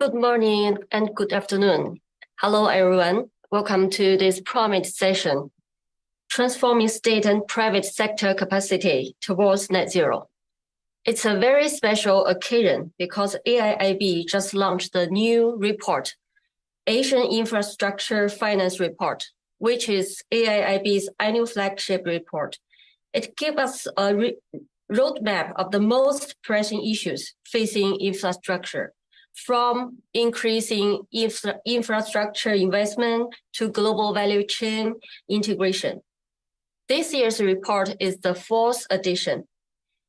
Good morning and good afternoon. Hello, everyone. Welcome to this promised session, Transforming State and Private Sector Capacity Towards Net Zero. It's a very special occasion because AIIB just launched the new report, Asian Infrastructure Finance Report, which is AIIB's annual flagship report. It gives us a roadmap of the most pressing issues facing infrastructure, from increasing infrastructure investment to global value chain integration. This year's report is the fourth edition,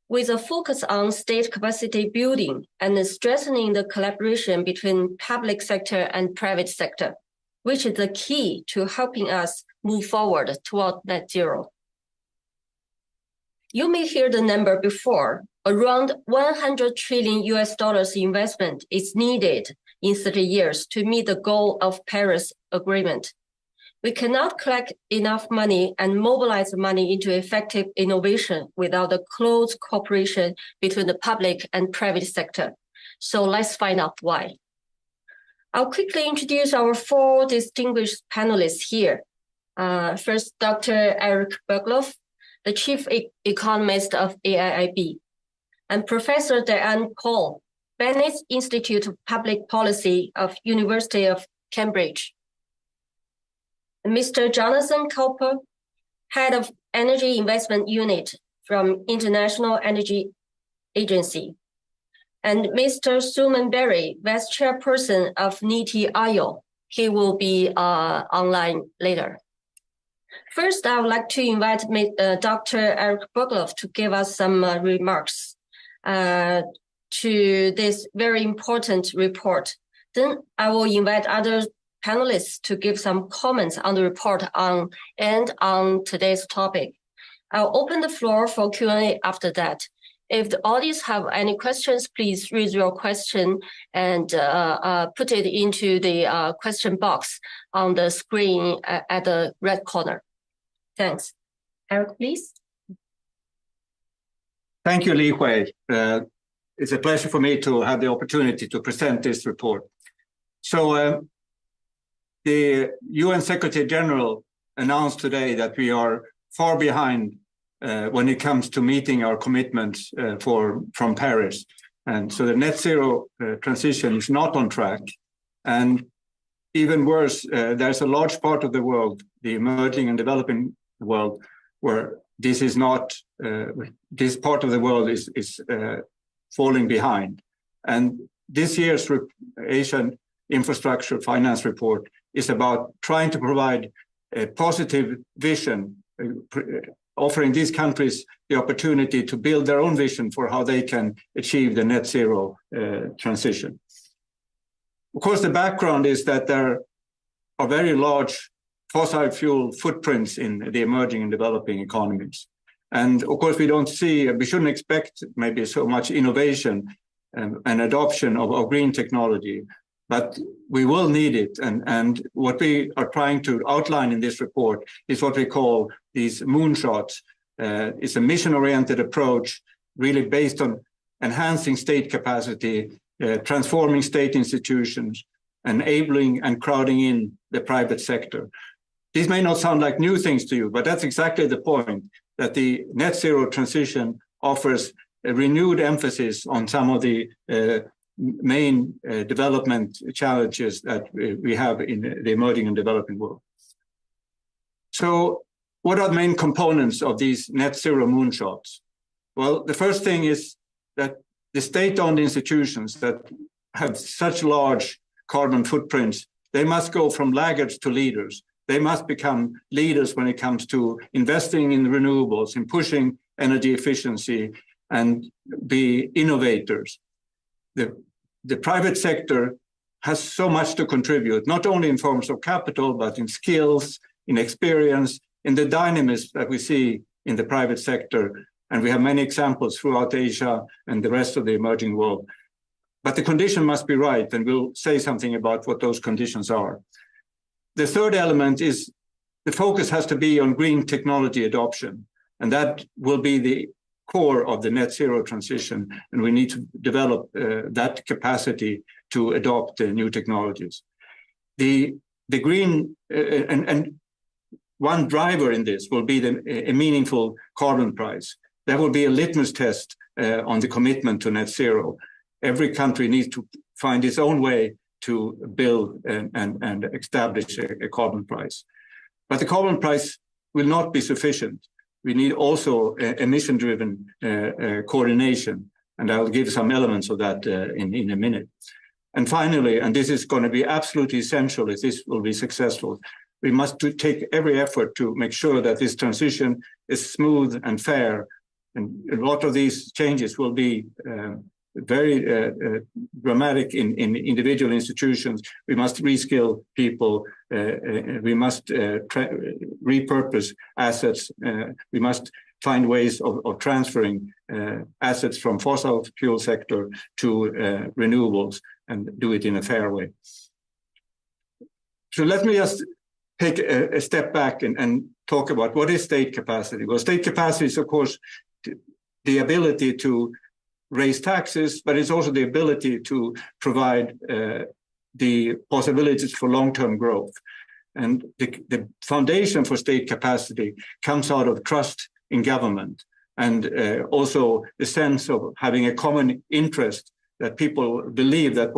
with a focus on state capacity building and strengthening the collaboration between public sector and private sector, which is the key to helping us move forward toward net zero. You may hear the number before. Around $100 trillion investment is needed in 30 years to meet the goal of Paris Agreement. We cannot collect enough money and mobilize money into effective innovation without the close cooperation between the public and private sector. So let's find out why. I'll quickly introduce our four distinguished panelists here. First, Dr. Eric Bergloff, the Chief Economist of AIIB, and Professor Diane Cole, Bennett Institute of Public Policy of University of Cambridge. Mr. Jonathan Cooper, Head of Energy Investment Unit from International Energy Agency. And Mr. Suman Berry, Vice Chairperson of NITI-IO. He will be online later. First, I would like to invite Dr. Eric Bergloff to give us some remarks to this very important report. Then I will invite other panelists to give some comments on the report and on today's topic. I'll open the floor for Q&A after that. If the audience have any questions, please raise your question and put it into the question box on the screen at the red corner. Thanks. Eric, please. Thank you, Li Hui. It's a pleasure for me to have the opportunity to present this report. So the UN Secretary General announced today that we are far behind when it comes to meeting our commitments from Paris. And so the net zero transition is not on track. And even worse, there's a large part of the world, the emerging and developing world, where this is not, this part of the world is falling behind. And this year's Asian Infrastructure Finance Report is about trying to provide a positive vision, offering these countries the opportunity to build their own vision for how they can achieve the net zero transition. Of course, the background is that there are very large fossil fuel footprints in the emerging and developing economies. And of course, we shouldn't expect maybe so much innovation and adoption of green technology, but we will need it. And what we are trying to outline in this report is what we call these moonshots. It's a mission-oriented approach, really based on enhancing state capacity, transforming state institutions, enabling and crowding in the private sector. These may not sound like new things to you, but that's exactly the point, that the net zero transition offers a renewed emphasis on some of the main development challenges that we have in the emerging and developing world. So what are the main components of these net zero moonshots? Well, the first thing is that the state-owned institutions that have such large carbon footprints, they must go from laggards to leaders. They must become leaders when it comes to investing in renewables, in pushing energy efficiency, and be innovators. The private sector has so much to contribute, not only in forms of capital, but in skills, in experience, in the dynamism that we see in the private sector. And we have many examples throughout Asia and the rest of the emerging world. But the condition must be right, and we'll say something about what those conditions are. The third element is the focus has to be on green technology adoption, and that will be the core of the net zero transition. And we need to develop that capacity to adopt new technologies. The green and one driver in this will be a meaningful carbon price. That will be a litmus test on the commitment to net zero. Every country needs to find its own way to build and establish a carbon price. But the carbon price will not be sufficient. We need also emission-driven coordination, and I'll give some elements of that in a minute. And finally, and this is going to be absolutely essential if this will be successful, we must take every effort to make sure that this transition is smooth and fair. And a lot of these changes will be very dramatic in individual institutions. We must reskill people. We must repurpose assets. We must find ways of transferring assets from fossil fuel sector to renewables and do it in a fair way. So let me just take a step back and talk about what is state capacity. Well, state capacity is, of course, the ability to raise taxes, but it's also the ability to provide the possibilities for long-term growth. And the foundation for state capacity comes out of trust in government and also the sense of having a common interest, that people believe that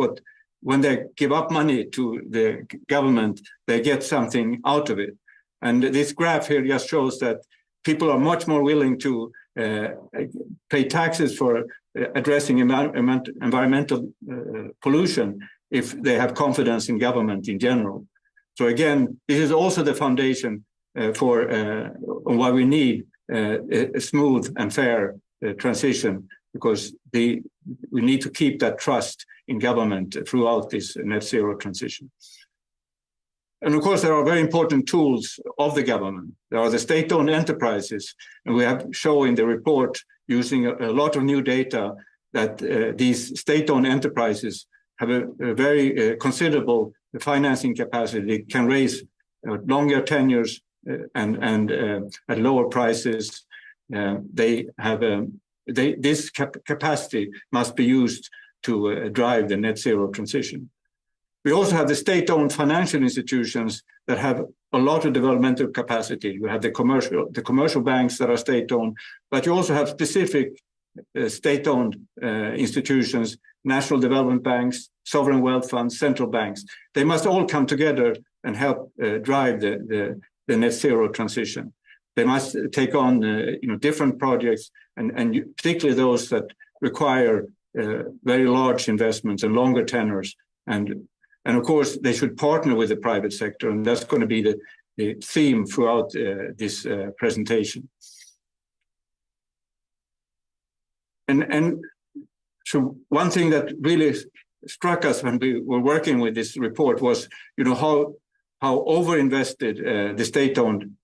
when they give up money to the government, they get something out of it. And this graph here just shows that people are much more willing to pay taxes for addressing environmental pollution if they have confidence in government in general. So again, this is also the foundation for why we need a smooth and fair transition, because we need to keep that trust in government throughout this net zero transition. And of course, there are very important tools of the government. There are the state-owned enterprises, and we have shown in the report, using a lot of new data, that these state-owned enterprises have a very considerable financing capacity. They can raise longer tenures and at lower prices. This capacity must be used to drive the net zero transition. We also have the state-owned financial institutions that have a lot of developmental capacity. You have the commercial banks that are state-owned, but you also have specific state-owned institutions, national development banks, sovereign wealth funds, central banks. They must all come together and help drive the net zero transition. They must take on different projects, and particularly those that require very large investments and longer tenors. And of course, they should partner with the private sector, and that's going to be the theme throughout this presentation. And so one thing that really struck us when we were working with this report was, how overinvested the state-owned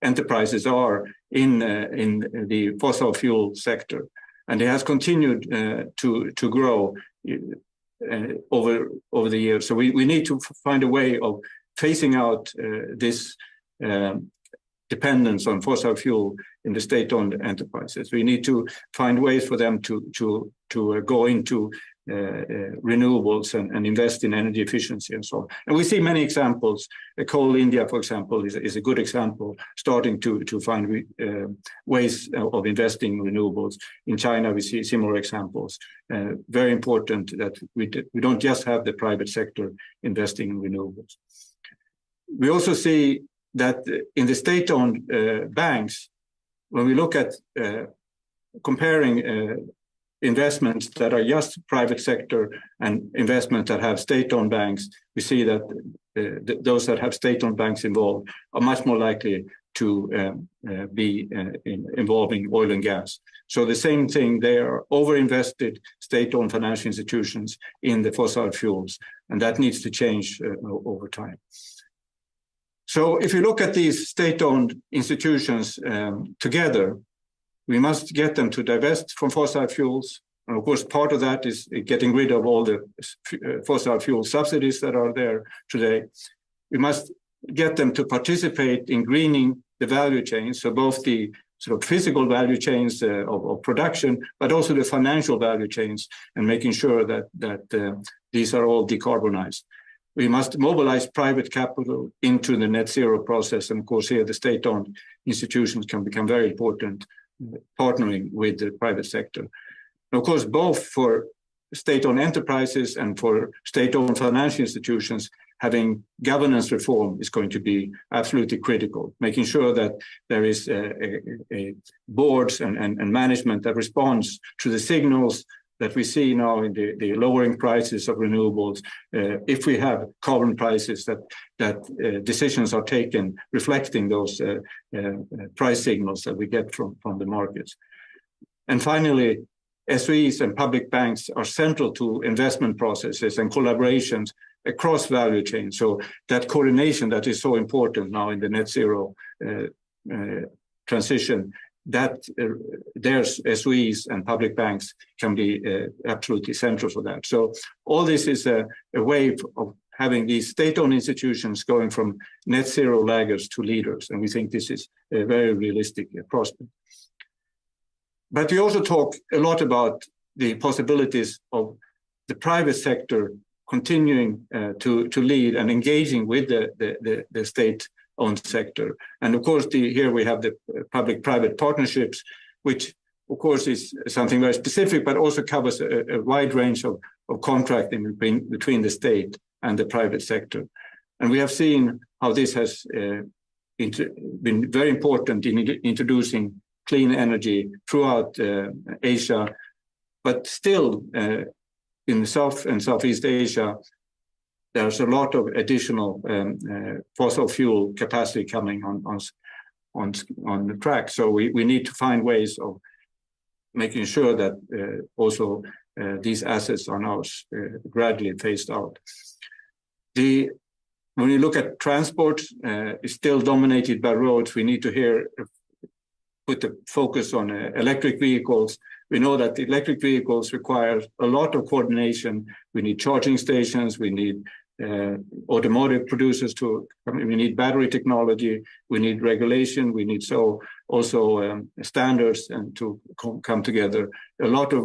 enterprises are in the fossil fuel sector, and it has continued to grow over the years. So we need to find a way of phasing out this dependence on fossil fuel in the state-owned enterprises. We need to find ways for them to go into renewables and invest in energy efficiency and so on. And we see many examples. Coal India, for example, is a good example, starting to find ways of investing in renewables. In China, we see similar examples. Very important that we don't just have the private sector investing in renewables. We also see that in the state-owned banks, when we look at comparing investments that are just private sector and investments that have state-owned banks, we see that those that have state-owned banks involved are much more likely to be involving oil and gas. So the same thing, they are overinvested state-owned financial institutions in the fossil fuels, and that needs to change over time. So if you look at these state-owned institutions together, we must get them to divest from fossil fuels. And of course, part of that is getting rid of all the fossil fuel subsidies that are there today. We must get them to participate in greening the value chain, so both the sort of physical value chains of production, but also the financial value chains, and making sure that these are all decarbonized. We must mobilize private capital into the net zero process. And of course, here the state-owned institutions can become very important, partnering with the private sector. And of course, both for state-owned enterprises and for state-owned financial institutions, having governance reform is going to be absolutely critical, making sure that there is a boards and management that responds to the signals that we see now in the lowering prices of renewables. If we have carbon prices, that decisions are taken reflecting those price signals that we get from the markets. And finally, SOEs and public banks are central to investment processes and collaborations across value chains. So that coordination that is so important now in the net zero transition, that there's SOEs and public banks can be absolutely central for that. So all this is a way of having these state-owned institutions going from net zero laggards to leaders. And we think this is a very realistic prospect. But we also talk a lot about the possibilities of the private sector continuing to lead and engaging with the state-owned sector. And of course, here we have the public-private partnerships, which of course is something very specific, but also covers a wide range of contracting between the state and the private sector. And we have seen how this has been very important in introducing clean energy throughout Asia, but still in South and Southeast Asia, there's a lot of additional fossil fuel capacity coming on the track. So we need to find ways of making sure that also these assets are now gradually phased out. When you look at transport, it's still dominated by roads. We need to put the focus on electric vehicles. We know that electric vehicles require a lot of coordination. We need charging stations. We need automotive producers we need battery technology. We need regulation. We need also standards and to come together. A lot of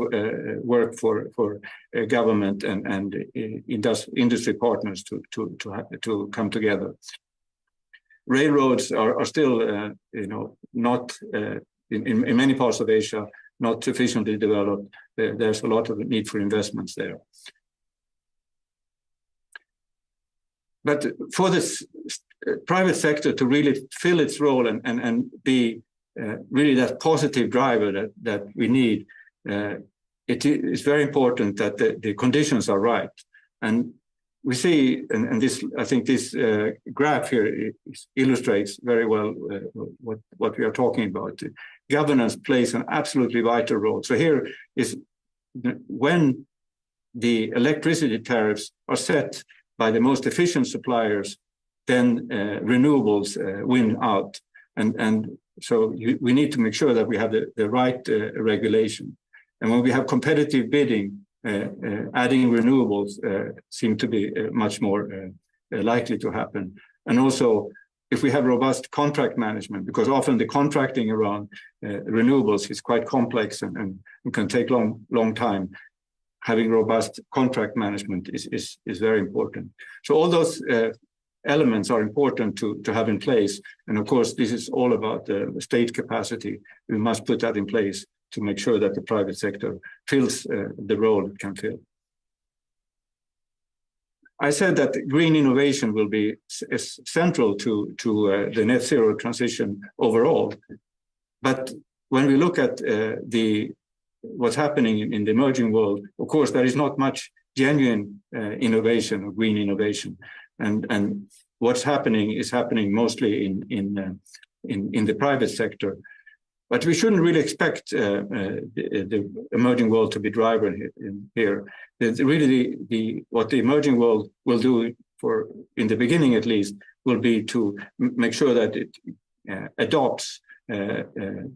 work for government and industry partners to come together. Railroads are still, not in many parts of Asia, not sufficiently developed. There's a lot of need for investments there. But for this private sector to really fill its role and be really that positive driver that we need, it is very important that the conditions are right. And we see, and this, I think this graph here illustrates very well what we are talking about. Governance plays an absolutely vital role. So here is when the electricity tariffs are set by the most efficient suppliers, then renewables win out. And so we need to make sure that we have the right regulation. And when we have competitive bidding, adding renewables seem to be much more likely to happen. And also, if we have robust contract management, because often the contracting around renewables is quite complex and can take long time, having robust contract management is very important. So all those elements are important to have in place. And of course, this is all about the state capacity. We must put that in place to make sure that the private sector fills the role it can fill. I said that green innovation will be central to the net zero transition overall. But when we look at what's happening in the emerging world, of course, there is not much genuine innovation or green innovation. And what's happening is happening mostly in the private sector. But we shouldn't really expect the emerging world to be driver here. Really, what the emerging world will do, in the beginning at least, will be to make sure that it adopts green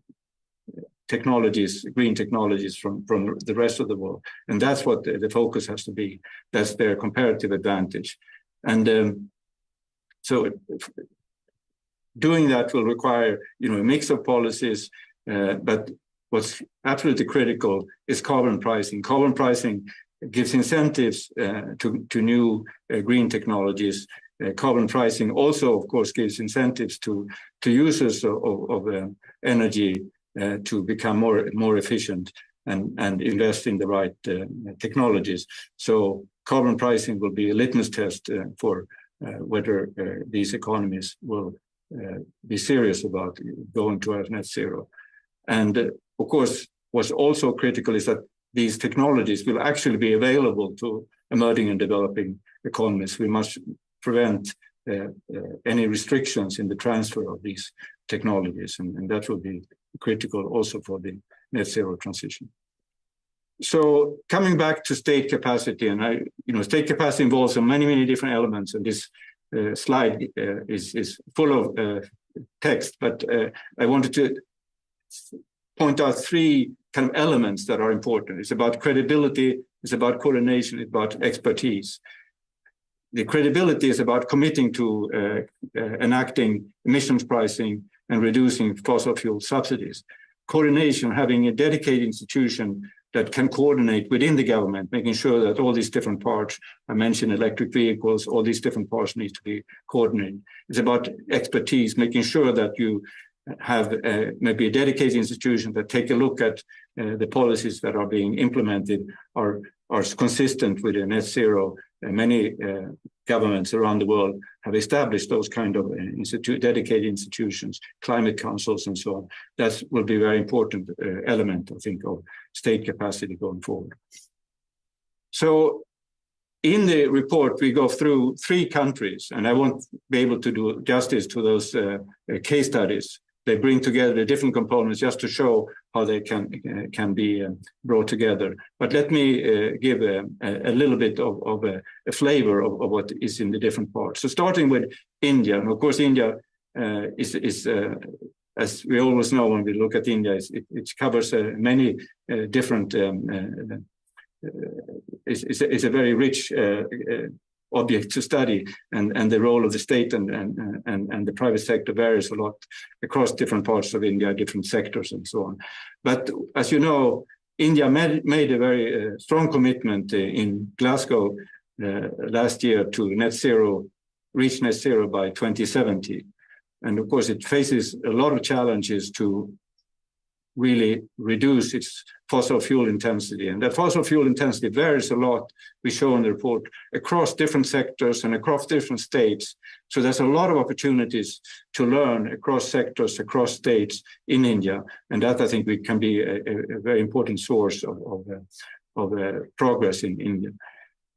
technologies from the rest of the world. And that's what the focus has to be. That's their comparative advantage. And so doing that will require, a mix of policies, But what's absolutely critical is carbon pricing. Carbon pricing gives incentives to new green technologies. Carbon pricing also, of course, gives incentives to users of energy to become more efficient and invest in the right technologies. So carbon pricing will be a litmus test for whether these economies will be serious about going towards net zero. And of course, what's also critical is that these technologies will actually be available to emerging and developing economies. We must prevent any restrictions in the transfer of these technologies, and that will be critical also for the net zero transition. So coming back to state capacity, and state capacity involves many different elements, and this slide is full of text, but I wanted to point out three kind of elements that are important. It's about credibility, it's about coordination, it's about expertise. The credibility is about committing to enacting emissions pricing and reducing fossil fuel subsidies. Coordination, having a dedicated institution that can coordinate within the government, making sure that all these different parts, I mentioned electric vehicles, all these different parts need to be coordinated. It's about expertise, making sure that you have maybe a dedicated institution that take a look at the policies that are being implemented are consistent with the net zero. Many governments around the world have established those kind of dedicated institutions, climate councils and so on. That will be a very important element, I think, of state capacity going forward. So in the report, we go through 3 countries, and I won't be able to do justice to those case studies. They bring together the different components just to show how they can be brought together. But let me give a little bit of a flavor of what is in the different parts. So starting with India, and of course India is as we always know when we look at India, it covers many different. It's a very rich object to study, and the role of the state and the private sector varies a lot across different parts of India, different sectors and so on. But as you know, India made a very strong commitment in Glasgow last year to reach net zero by 2070. And of course, it faces a lot of challenges to really reduce its fossil fuel intensity. And that fossil fuel intensity varies a lot, we show in the report, across different sectors and across different states. So there's a lot of opportunities to learn across sectors, across states in India. And that, I think, can be a very important source of progress in India.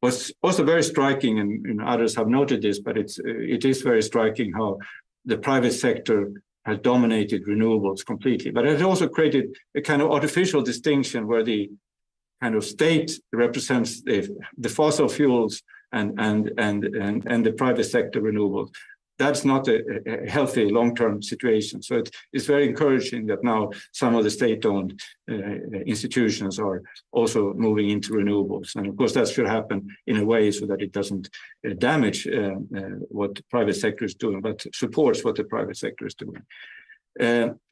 What's also very striking, and others have noted this, but it is very striking how the private sector has dominated renewables completely. But it also created a kind of artificial distinction where the kind of state represents the fossil fuels and the private sector renewables. That's not a healthy long-term situation. So it's very encouraging that now some of the state-owned institutions are also moving into renewables. And of course, that should happen in a way so that it doesn't damage what the private sector is doing, but supports what the private sector is doing.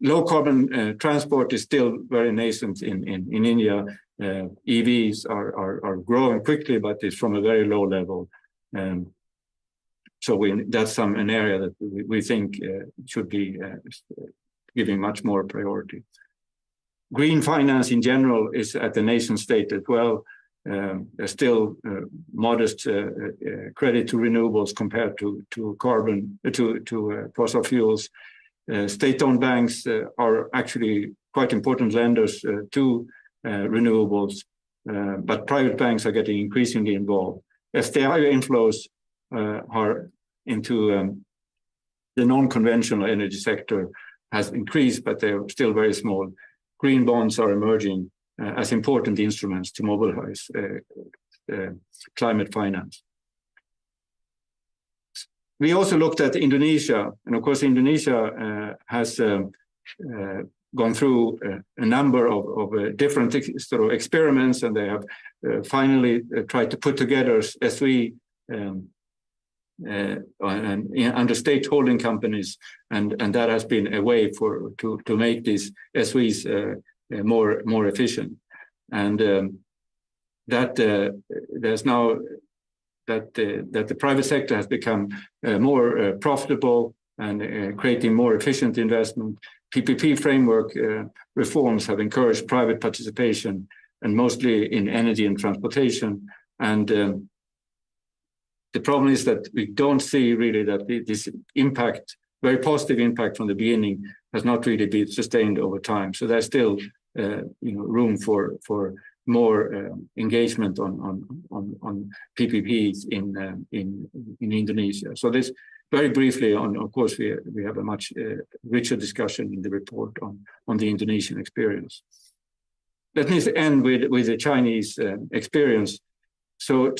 Low carbon transport is still very nascent in India. EVs are growing quickly, but it's from a very low level. So that's an area that we think should be giving much more priority. Green finance in general is at the nation state as well. There's still modest credit to renewables compared to carbon, to fossil fuels. State-owned banks are actually quite important lenders to renewables, but private banks are getting increasingly involved. FDI inflows are into the non-conventional energy sector has increased, but they're still very small. Green bonds are emerging as important instruments to mobilize climate finance. We also looked at Indonesia, and of course Indonesia has gone through a number of different sort of experiments, and they have finally tried to put together S3 under state holding companies, and that has been a way to make these SOEs more efficient, and that there's now that the private sector has become more profitable and creating more efficient investment. PPP framework reforms have encouraged private participation, and mostly in energy and transportation. And the problem is that we don't see really that this impact, very positive impact from the beginning, has not really been sustained over time. So there's still room for more engagement on PPPs in Indonesia. So this, very briefly, of course, we have a much richer discussion in the report on the Indonesian experience. Let me end with the Chinese experience. So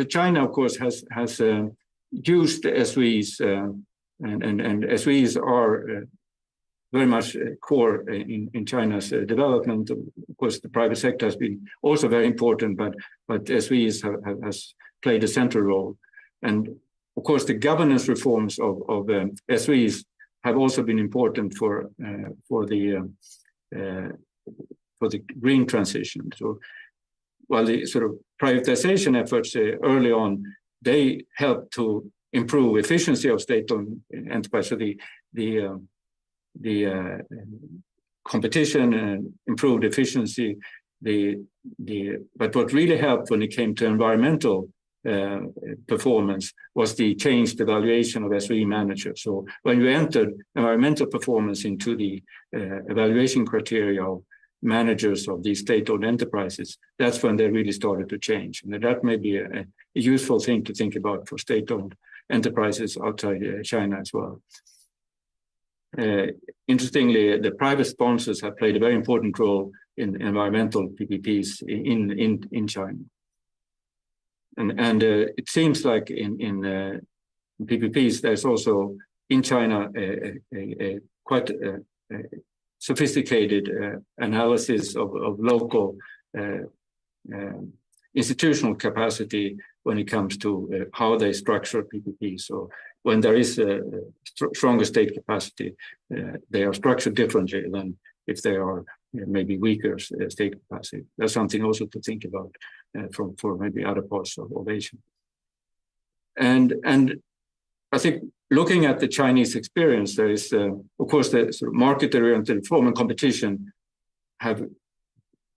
China, of course, has used SOEs, and SOEs are very much core in China's development. Of course, the private sector has been also very important, but SOEs has played a central role. And of course, the governance reforms of SOEs have also been important for the green transition. So while the sort of privatization efforts early on, they helped to improve efficiency of state-owned enterprise. So the competition and improved efficiency. But what really helped when it came to environmental performance was the changed evaluation of SOE managers. So when you entered environmental performance into the evaluation criteria of managers of these state-owned enterprises, that's when they really started to change. And that may be a useful thing to think about for state-owned enterprises outside China as well. Interestingly, the private sponsors have played a very important role in environmental PPPs in China. And it seems like in PPPs, there's also in China a quite sophisticated analysis of local institutional capacity when it comes to how they structure PPP. So when there is a stronger state capacity, they are structured differently than if they are maybe weaker state capacity. That's something also to think about for maybe other parts of Asia. And I think looking at the Chinese experience, there is, of course, the sort of market-oriented reform and competition have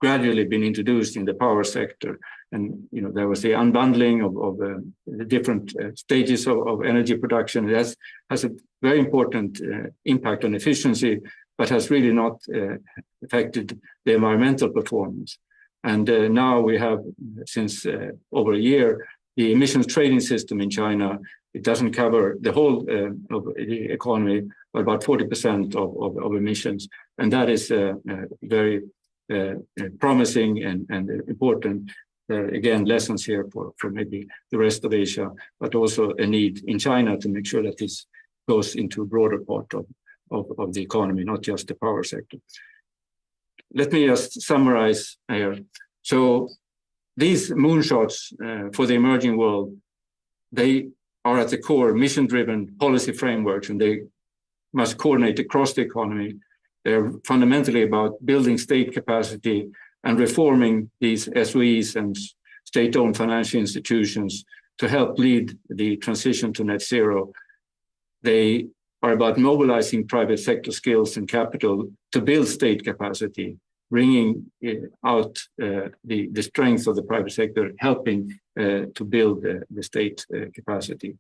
gradually been introduced in the power sector. And there was the unbundling of the different stages of energy production. It has a very important impact on efficiency, but has really not affected the environmental performance. And now we have, since over a year, the emissions trading system in China. It doesn't cover the whole of the economy, but about 40% of emissions. And that is very promising and important. Again, lessons here for maybe the rest of Asia, but also a need in China to make sure that this goes into a broader part of the economy, not just the power sector. Let me just summarize here. So these moonshots for the emerging world, they are at the core mission-driven policy frameworks, and they must coordinate across the economy. They're fundamentally about building state capacity and reforming these SOEs and state-owned financial institutions to help lead the transition to net zero. They are about mobilizing private sector skills and capital to build state capacity, bringing out the strength of the private sector, helping to build the state capacity,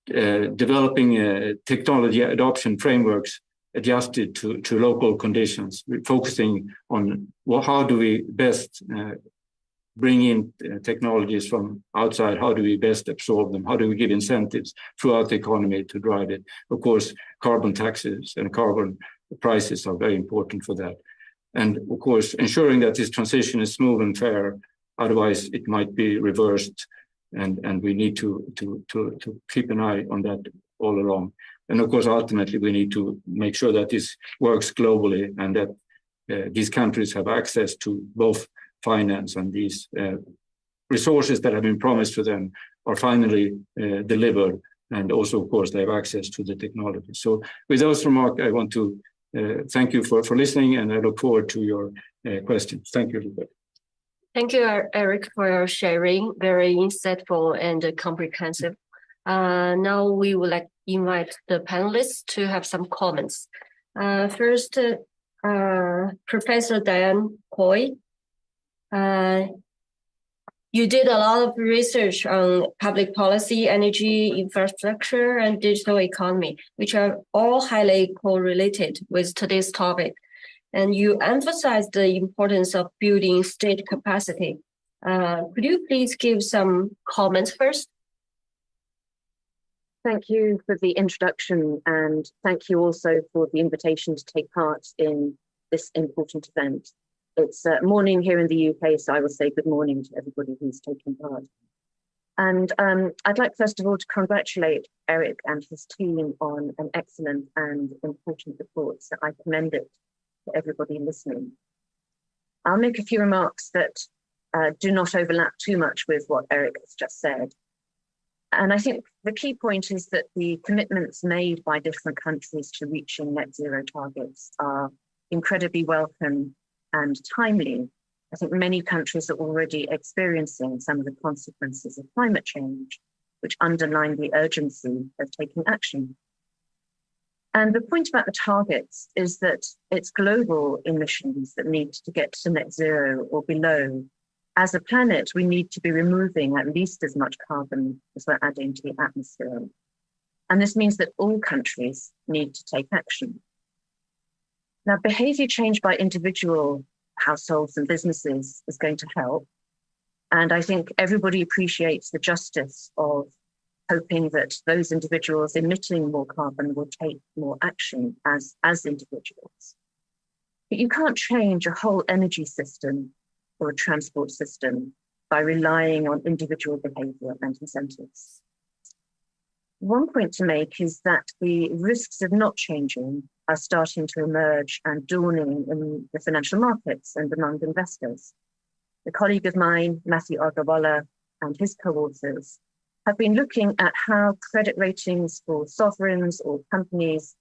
developing technology adoption frameworks adjusted to local conditions, focusing on how do we best bring in technologies from outside, how do we best absorb them, how do we give incentives throughout the economy to drive it. Of course, carbon taxes and carbon prices are very important for that. And of course, ensuring that this transition is smooth and fair, otherwise it might be reversed, and we need to keep an eye on that all along. And of course, ultimately, we need to make sure that this works globally and that these countries have access to both finance and these resources that have been promised to them are finally delivered And also, of course, they have access to the technology. So with those remarks, I want to thank you for listening, and I look forward to your questions. Thank you, everybody. Thank you, Eric, for your sharing. Very insightful and comprehensive. Now we would like to invite the panelists to have some comments. First, Professor Diane Coy. You did a lot of research on public policy, energy, infrastructure, and digital economy, which are all highly correlated with today's topic. And you emphasized the importance of building state capacity. Could you please give some comments first? Thank you for the introduction, and thank you also for the invitation to take part in this important event. It's morning here in the UK, so I will say good morning to everybody who's taking part. And I'd like, first of all, to congratulate Eric and his team on an excellent and important report, so I commend it to everybody listening. I'll make a few remarks that do not overlap too much with what Eric has just said. And I think the key point is that the commitments made by different countries to reaching net zero targets are incredibly welcome and timely. I think many countries are already experiencing some of the consequences of climate change, which underline the urgency of taking action. And the point about the targets is that it's global emissions that need to get to net zero or below. As a planet, we need to be removing at least as much carbon as we're adding to the atmosphere. And this means that all countries need to take action. Now, behavior change by individual households and businesses is going to help. And I think everybody appreciates the justice of hoping that those individuals emitting more carbon will take more action as individuals. But you can't change a whole energy system or a transport system by relying on individual behavior and incentives. One point to make is that the risks of not changing are starting to emerge and dawning in the financial markets and among investors. A colleague of mine, Matthew Agrawala, and his co-authors have been looking at how credit ratings for sovereigns or companies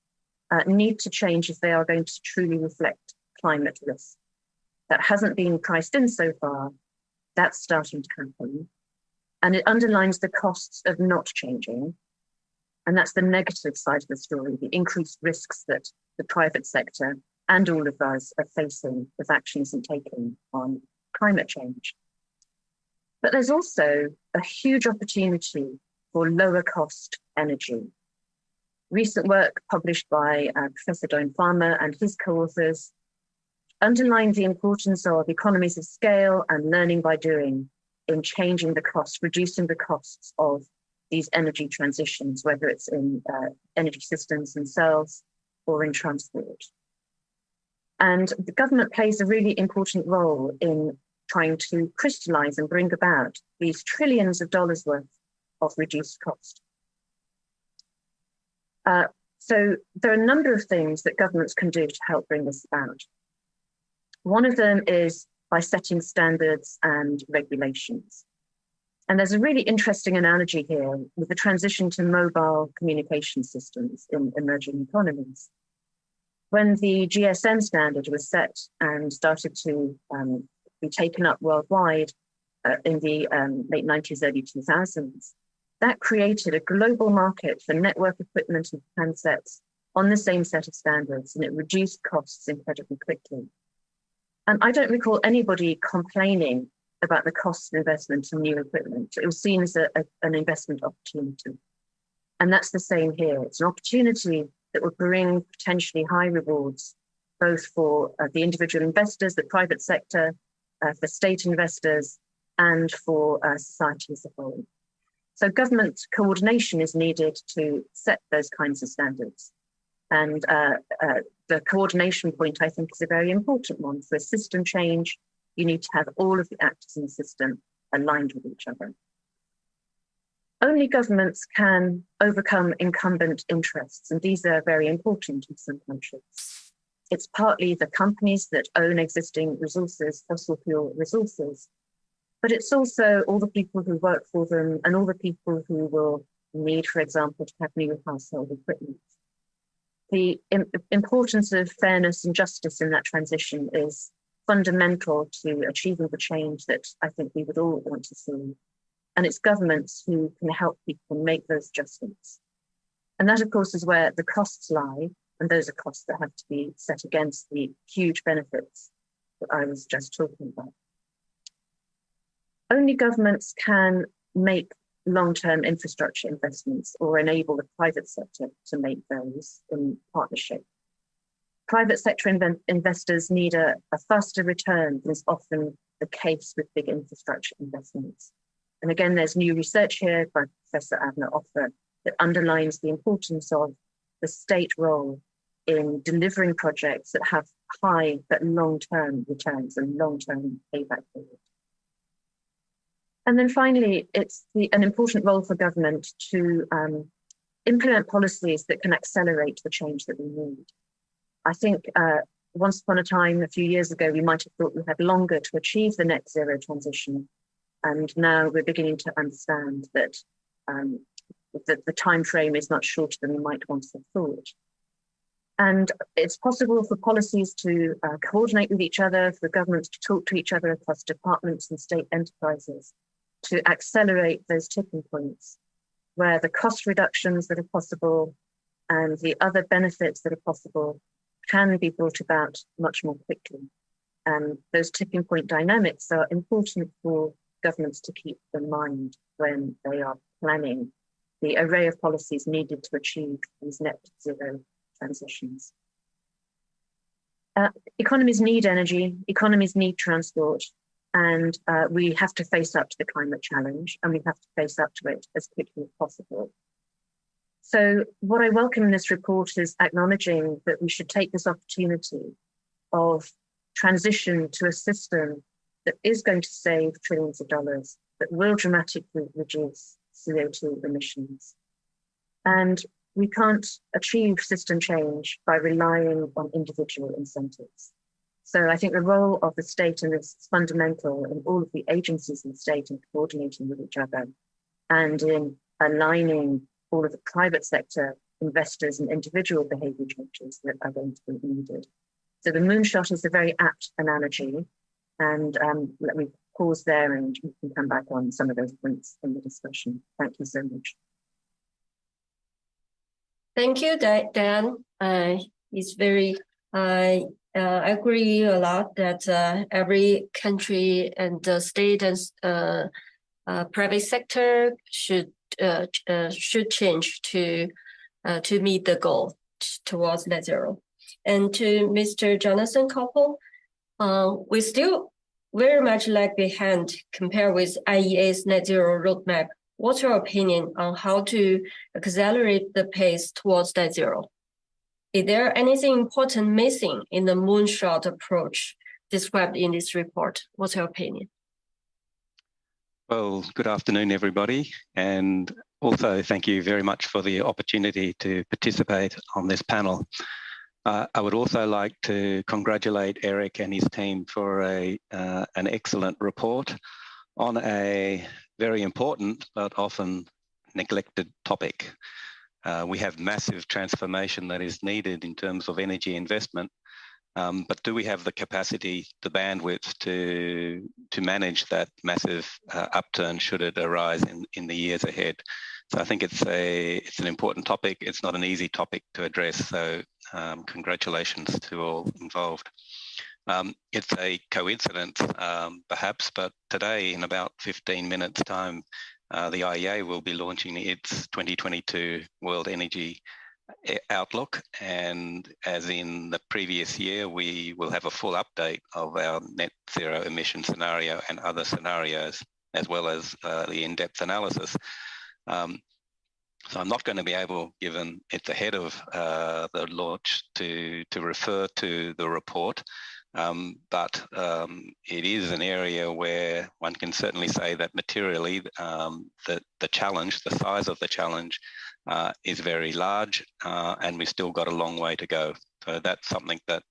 need to change if they are going to truly reflect climate risk. That hasn't been priced in so far. That's starting to happen. And it underlines the costs of not changing. And that's the negative side of the story, the increased risks that the private sector and all of us are facing with actions and taking on climate change. But there's also a huge opportunity for lower cost energy. Recent work published by Professor Don Farmer and his co-authors underlined the importance of economies of scale and learning by doing in changing the costs, reducing the costs of these energy transitions, whether it's in energy systems themselves or in transport. And the government plays a really important role in trying to crystallize and bring about these trillions of dollars worth of reduced cost. So there are a number of things that governments can do to help bring this about. One of them is by setting standards and regulations. And there's a really interesting analogy here with the transition to mobile communication systems in emerging economies. When the GSM standard was set and started to be taken up worldwide in the late 90s, early 2000s, that created a global market for network equipment and handsets on the same set of standards, and it reduced costs incredibly quickly. And I don't recall anybody complaining about the cost of investment in new equipment. It was seen as an investment opportunity. And that's the same here. It's an opportunity that will bring potentially high rewards, both for the individual investors, the private sector, for state investors, and for society as a whole. So government coordination is needed to set those kinds of standards. And the coordination point, I think, is a very important one. For a system change, you need to have all of the actors in the system aligned with each other. Only governments can overcome incumbent interests, and these are very important in some countries. It's partly the companies that own existing resources, fossil fuel resources, but it's also all the people who work for them and all the people who will need, for example, to have new household equipment. The importance of fairness and justice in that transition is fundamental to achieving the change that I think we would all want to see. And it's governments who can help people make those adjustments. And that, of course, is where the costs lie. And those are costs that have to be set against the huge benefits that I was just talking about. Only governments can make long-term infrastructure investments or enable the private sector to make those in partnership. Private sector investors need a faster return than is often the case with big infrastructure investments. And again, there's new research here by Professor Avner Offer that underlines the importance of the state role in delivering projects that have high but long-term returns and long-term payback period. And then finally, it's an important role for government to implement policies that can accelerate the change that we need. I think once upon a time, a few years ago, we might have thought we had longer to achieve the net zero transition. And now we're beginning to understand that the time frame is much shorter than we might once have thought. And it's possible for policies to coordinate with each other, for governments to talk to each other across departments and state enterprises, to accelerate those tipping points where the cost reductions that are possible and the other benefits that are possible can be brought about much more quickly. And those tipping point dynamics are important for governments to keep in mind when they are planning the array of policies needed to achieve these net zero transitions. Economies need energy, economies need transport, and we have to face up to the climate challenge, and we have to face up to it as quickly as possible. So what I welcome in this report is acknowledging that we should take this opportunity of transition to a system that is going to save trillions of dollars, that will dramatically reduce CO2 emissions. And we can't achieve system change by relying on individual incentives. So I think the role of the state in this is fundamental in all of the agencies in the state in coordinating with each other and in aligning all of the private sector investors and individual behavior changes that are going to be needed. So the moonshot is a very apt analogy. And let me pause there and we can come back on some of those points in the discussion. Thank you so much. Thank you, Dan. It's very, I agree a lot that every country and the state and private sector should change to meet the goal towards net zero. And to Mr. Jonathan Koppel, we still very much lag behind compared with IEA's net zero roadmap. What's your opinion on how to accelerate the pace towards net zero? Is there anything important missing in the moonshot approach described in this report? What's your opinion? Well, good afternoon, everybody. And also thank you very much for the opportunity to participate on this panel. I would also like to congratulate Eric and his team for an excellent report on a very important but often neglected topic. We have massive transformation that is needed in terms of energy investment, but do we have the capacity, the bandwidth to manage that massive upturn should it arise in the years ahead? So I think it's an important topic. It's not an easy topic to address. So congratulations to all involved. It's a coincidence, perhaps, but today in about 15 minutes time, the IEA will be launching its 2022 World Energy Outlook. And as in the previous year, we will have a full update of our net zero emission scenario and other scenarios, as well as the in-depth analysis. So I'm not going to be able, given it's ahead of the launch, to refer to the report, but it is an area where one can certainly say that materially the challenge, the size of the challenge is very large, and we've still got a long way to go. So that's something that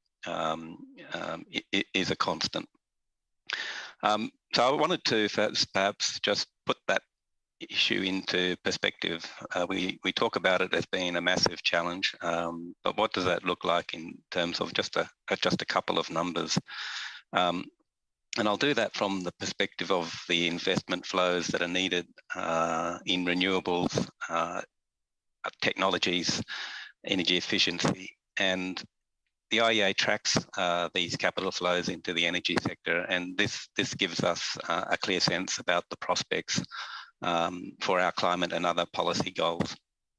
is a constant. So I wanted to perhaps just put that issue into perspective. We talk about it as being a massive challenge, but what does that look like in terms of just a couple of numbers? And I'll do that from the perspective of the investment flows that are needed in renewables, technologies, energy efficiency. And the IEA tracks these capital flows into the energy sector, and this gives us a clear sense about the prospects for our climate and other policy goals.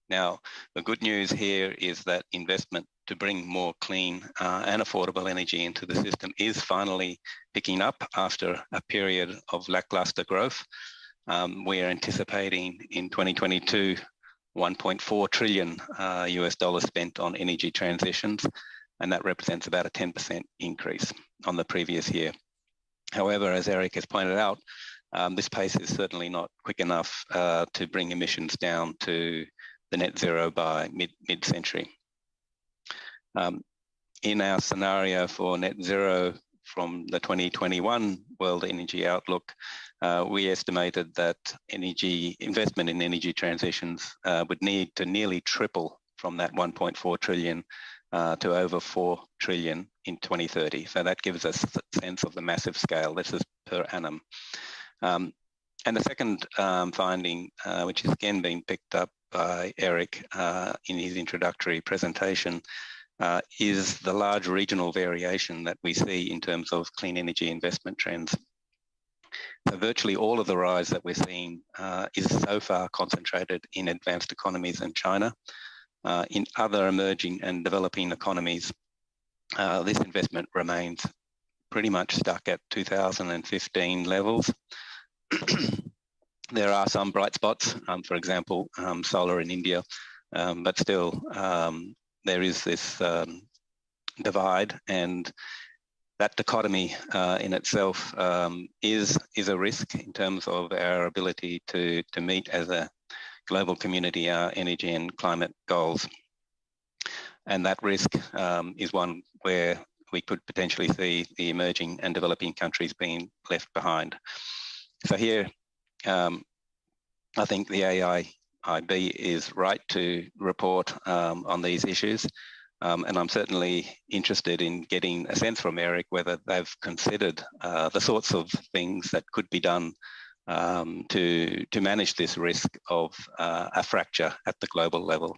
Now, the good news here is that investment to bring more clean and affordable energy into the system is finally picking up after a period of lackluster growth. We are anticipating in 2022, $1.4 trillion US spent on energy transitions, and that represents about a 10% increase on the previous year. However, as Eric has pointed out, this pace is certainly not quick enough to bring emissions down to the net zero by mid-century. In our scenario for net zero from the 2021 World Energy Outlook, we estimated that energy investment in energy transitions would need to nearly triple from that 1.4 trillion to over 4 trillion in 2030. So that gives us a sense of the massive scale. This is per annum. And the second finding, which is again being picked up by Eric in his introductory presentation, is the large regional variation that we see in terms of clean energy investment trends. So virtually all of the rise that we're seeing is so far concentrated in advanced economies and China. In other emerging and developing economies, this investment remains pretty much stuck at 2015 levels. There are some bright spots, for example, solar in India, but still there is this divide, and that dichotomy in itself is a risk in terms of our ability to meet as a global community our energy and climate goals. And that risk is one where we could potentially see the emerging and developing countries being left behind. So here, I think the AIIB is right to report on these issues. And I'm certainly interested in getting a sense from Eric whether they've considered the sorts of things that could be done to manage this risk of a fracture at the global level.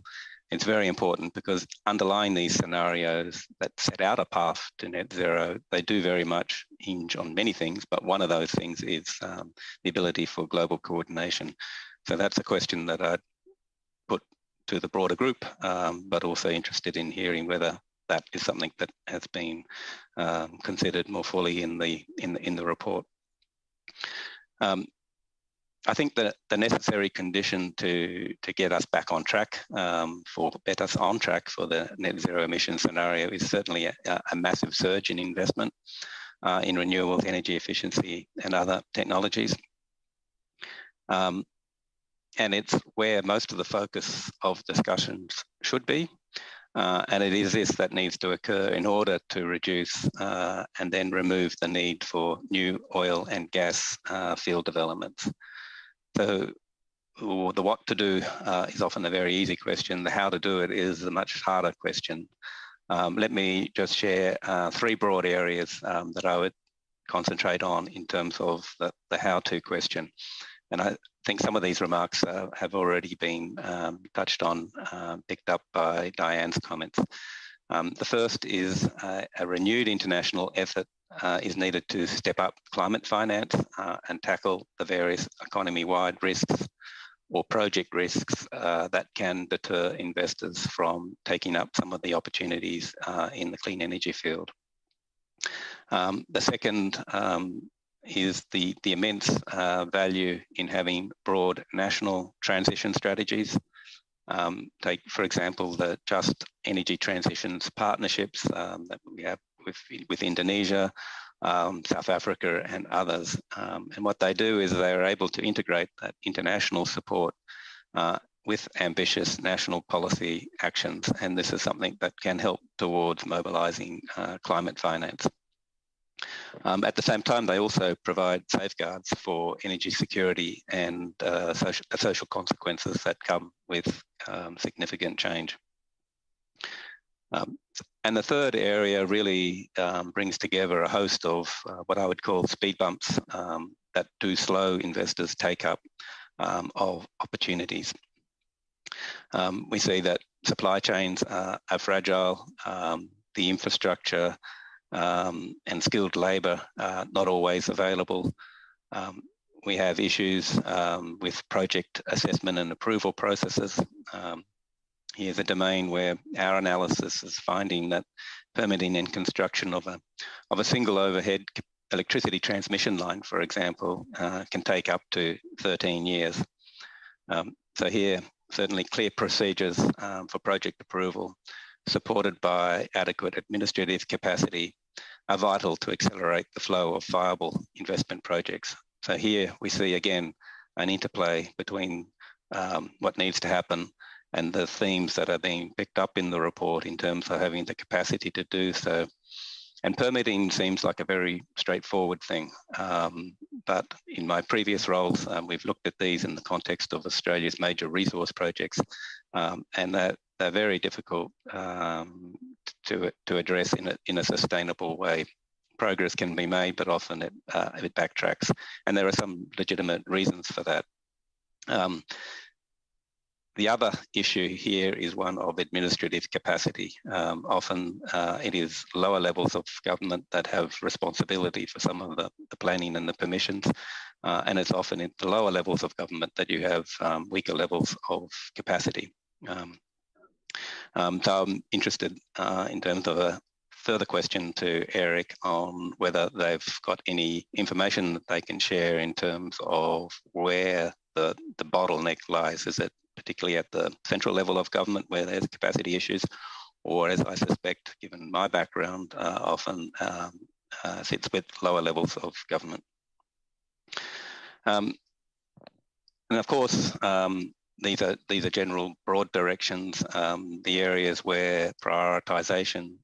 It's very important because underlying these scenarios that set out a path to net zero, they do very much hinge on many things, but one of those things is the ability for global coordination. So that's a question that I'd put to the broader group, but also interested in hearing whether that is something that has been considered more fully in the report. I think that the necessary condition to get us back on track, get us on track for the net zero emission scenario is certainly a massive surge in investment in renewables, energy efficiency and other technologies. And it's where most of the focus of discussions should be. And it is this that needs to occur in order to reduce and then remove the need for new oil and gas field developments. So the what to do is often a very easy question. The how to do it is a much harder question. Let me just share three broad areas that I would concentrate on in terms of the how-to question. And I think some of these remarks have already been touched on, picked up by Diane's comments. The first is a renewed international effort is needed to step up climate finance and tackle the various economy-wide risks or project risks that can deter investors from taking up some of the opportunities in the clean energy field. The second is the immense value in having broad national transition strategies. Take, for example, the Just Energy Transitions partnerships that we have with Indonesia, South Africa and others. And what they do is they are able to integrate that international support with ambitious national policy actions. And this is something that can help towards mobilizing climate finance. At the same time, they also provide safeguards for energy security and social consequences that come with significant change. And the third area really brings together a host of what I would call speed bumps that do slow investors' take up of opportunities. We see that supply chains are fragile, the infrastructure and skilled labour are not always available. We have issues with project assessment and approval processes. Here's a domain where our analysis is finding that permitting and construction of a single overhead electricity transmission line, for example, can take up to 13 years. So here, certainly clear procedures for project approval, supported by adequate administrative capacity, are vital to accelerate the flow of viable investment projects. So here we see again an interplay between what needs to happen and the themes that are being picked up in the report in terms of having the capacity to do so. And permitting seems like a very straightforward thing, but in my previous roles, we've looked at these in the context of Australia's major resource projects, and that they're very difficult to address in a sustainable way. Progress can be made, but often it backtracks, and there are some legitimate reasons for that. The other issue here is one of administrative capacity. Often it is lower levels of government that have responsibility for some of the planning and the permissions, and it's often at the lower levels of government that you have weaker levels of capacity. So I'm interested in terms of a further question to Eric on whether they've got any information that they can share in terms of where the bottleneck lies. Is it particularly at the central level of government where there's capacity issues, or, as I suspect, given my background, often sits with lower levels of government? And of course, these are general broad directions. The areas where prioritisation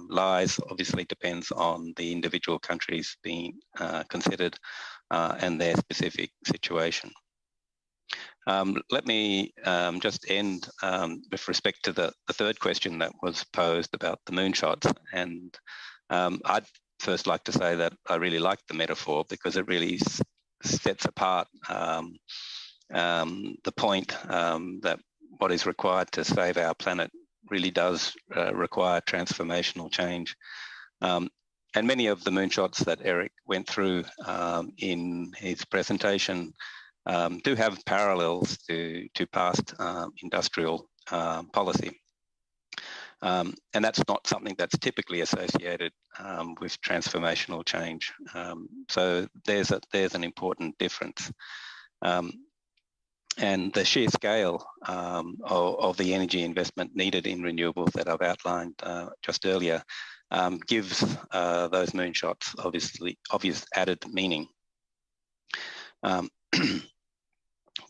lies obviously depends on the individual countries being considered and their specific situation. Let me just end with respect to the third question that was posed about the moonshots. And I'd first like to say that I really like the metaphor because it really sets apart the point that what is required to save our planet really does require transformational change. And many of the moonshots that Eric went through in his presentation do have parallels to past industrial policy. And that's not something that's typically associated with transformational change. So there's an important difference. And the sheer scale of the energy investment needed in renewables that I've outlined just earlier gives those moonshots obvious added meaning.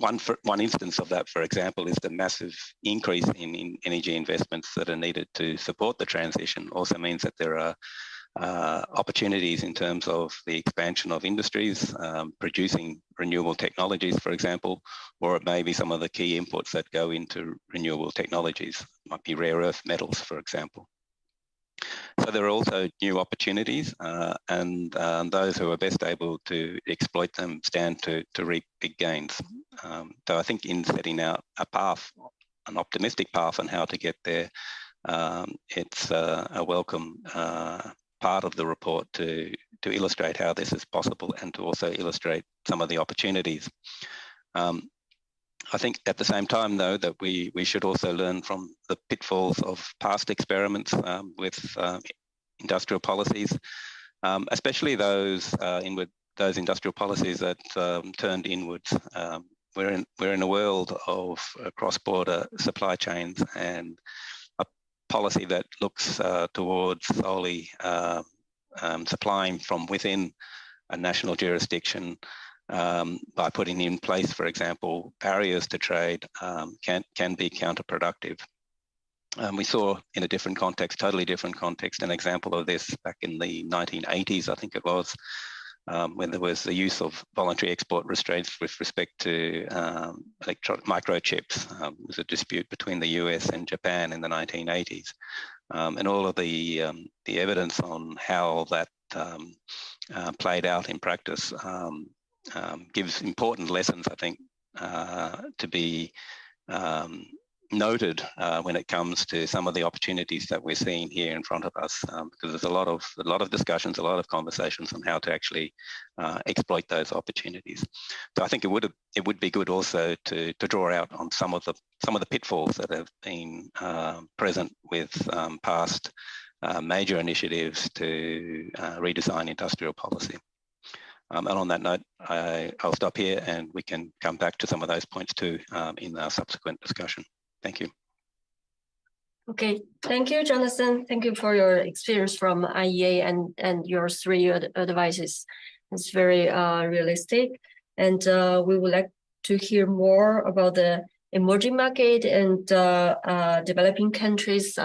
One instance of that, for example, is the massive increase in energy investments that are needed to support the transition. Also means that there are opportunities in terms of the expansion of industries, producing renewable technologies, for example, or it may be some of the key inputs that go into renewable technologies. It might be rare earth metals, for example. So there are also new opportunities, and those who are best able to exploit them stand to reap big gains. So I think in setting out a path, an optimistic path on how to get there, it's a welcome part of the report to illustrate how this is possible and to also illustrate some of the opportunities. I think at the same time, though, that we should also learn from the pitfalls of past experiments with industrial policies, especially those industrial policies that turned inwards. We're in a world of cross-border supply chains, and a policy that looks towards solely supplying from within a national jurisdiction by putting in place, for example, barriers to trade can be counterproductive. We saw in a different context, totally different context, an example of this back in the 1980s, I think it was, when there was the use of voluntary export restraints with respect to microchips. There was a dispute between the US and Japan in the 1980s. And all of the evidence on how that played out in practice gives important lessons, I think, to be noted when it comes to some of the opportunities that we're seeing here in front of us, because there's a lot of discussions, a lot of conversations on how to actually exploit those opportunities. So I think it would be good also to draw out on some of the pitfalls that have been present with past major initiatives to redesign industrial policy. And on that note, I'll stop here and we can come back to some of those points too in our subsequent discussion. Thank you. Okay, thank you, Jonathan. Thank you for your experience from IEA and your 3 advices. It's very realistic. And we would like to hear more about the emerging market and developing countries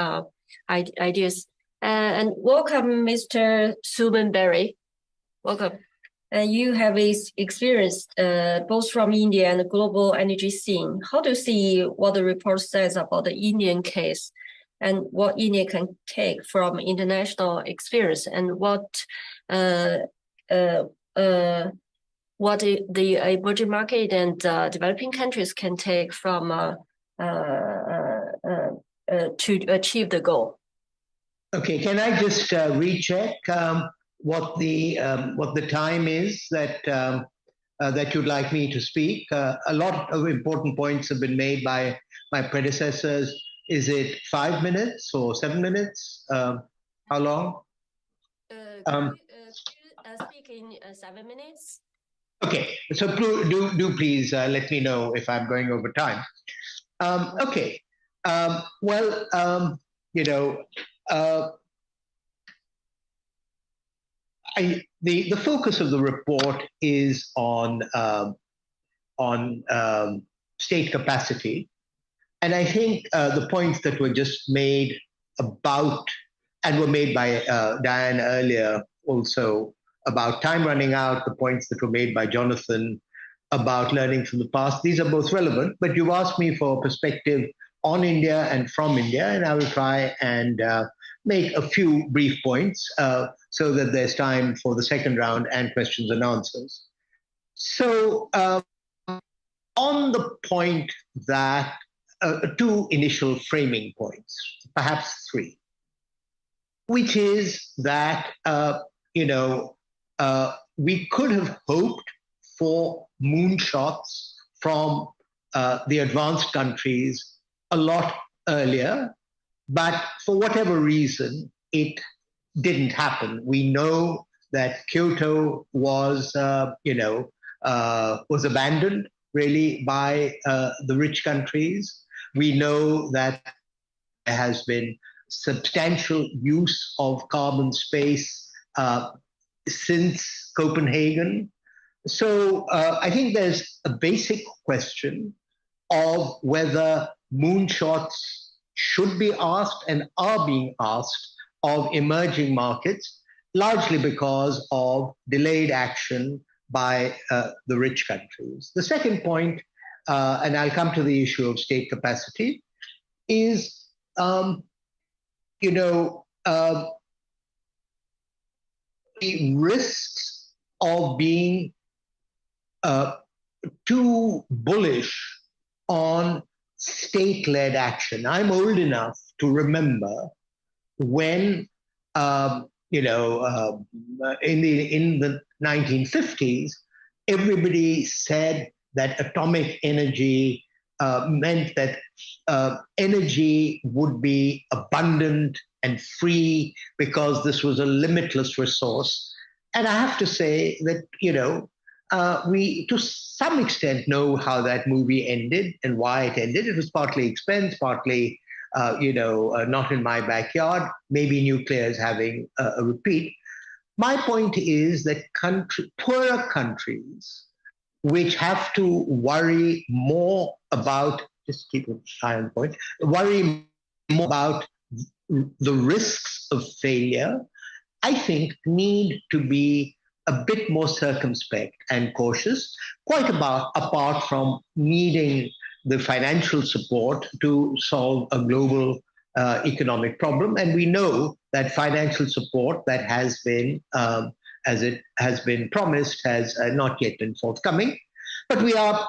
ideas. And welcome, Mr. Suman Berry. Welcome. You have experience both from India and the global energy scene. How do you see what the report says about the Indian case and what India can take from international experience, and what the emerging market and developing countries can take from to achieve the goal? Okay, can I just recheck what the time is that that you'd like me to speak? A lot of important points have been made by my predecessors. Is it 5 minutes or 7 minutes? How long? Speak in 7 minutes. Okay, so do please let me know if I'm going over time. Okay, well, you know, the focus of the report is on state capacity, and I think the points that were just made about, and were made by Diane earlier also, about time running out, the points that were made by Jonathan about learning from the past, these are both relevant, but you've asked me for perspective on India and from India, and I will try and make a few brief points so that there's time for the second round and questions and answers. So on the point that, 2 initial framing points, perhaps 3, which is that, you know, we could have hoped for moonshots from the advanced countries a lot earlier, but for whatever reason, it didn't happen. We know that Kyoto was, you know, was abandoned really by the rich countries. We know that there has been substantial use of carbon space since Copenhagen. So I think there's a basic question of whether moonshots should be asked and are being asked of emerging markets, largely because of delayed action by the rich countries. The second point, and I'll come to the issue of state capacity, is, you know, the risks of being too bullish on state-led action. I'm old enough to remember when, you know, in the 1950s, everybody said that atomic energy meant that energy would be abundant and free because this was a limitless resource. And I have to say that, you know, we, to some extent, know how that movie ended and why it ended. It was partly expense, partly, you know, not in my backyard, maybe nuclear is having a repeat. My point is that poorer countries, which have to worry more about, just keep an eye on point, worry more about the risks of failure, I think need to be a bit more circumspect and cautious, quite apart from needing the financial support to solve a global economic problem. And we know that financial support that has been, as it has been promised, has not yet been forthcoming. But we are,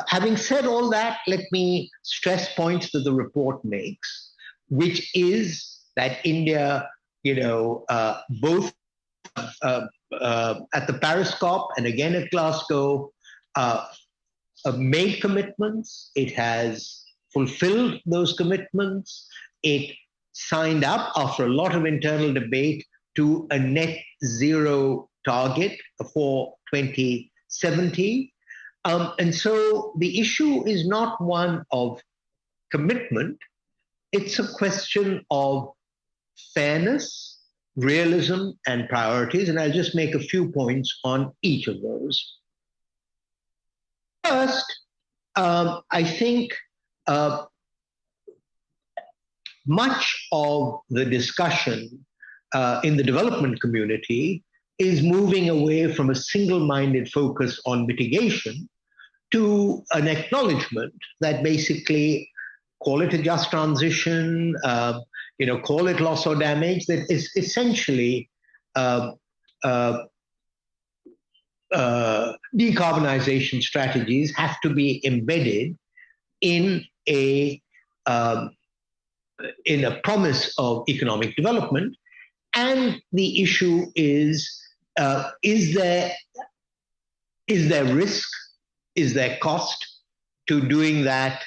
having said all that, let me stress points that the report makes, which is that India, both at the Paris COP and again at Glasgow, made commitments. It has fulfilled those commitments. It signed up after a lot of internal debate to a net zero target for 2070. And so the issue is not one of commitment. It's a question of fairness, realism, and priorities. And I'll just make a few points on each of those. First, I think much of the discussion in the development community is moving away from a single-minded focus on mitigation to an acknowledgement that basically, call it a just transition, call it loss or damage, that is essentially decarbonization strategies have to be embedded in a promise of economic development. And the issue is there risk, is there cost to doing that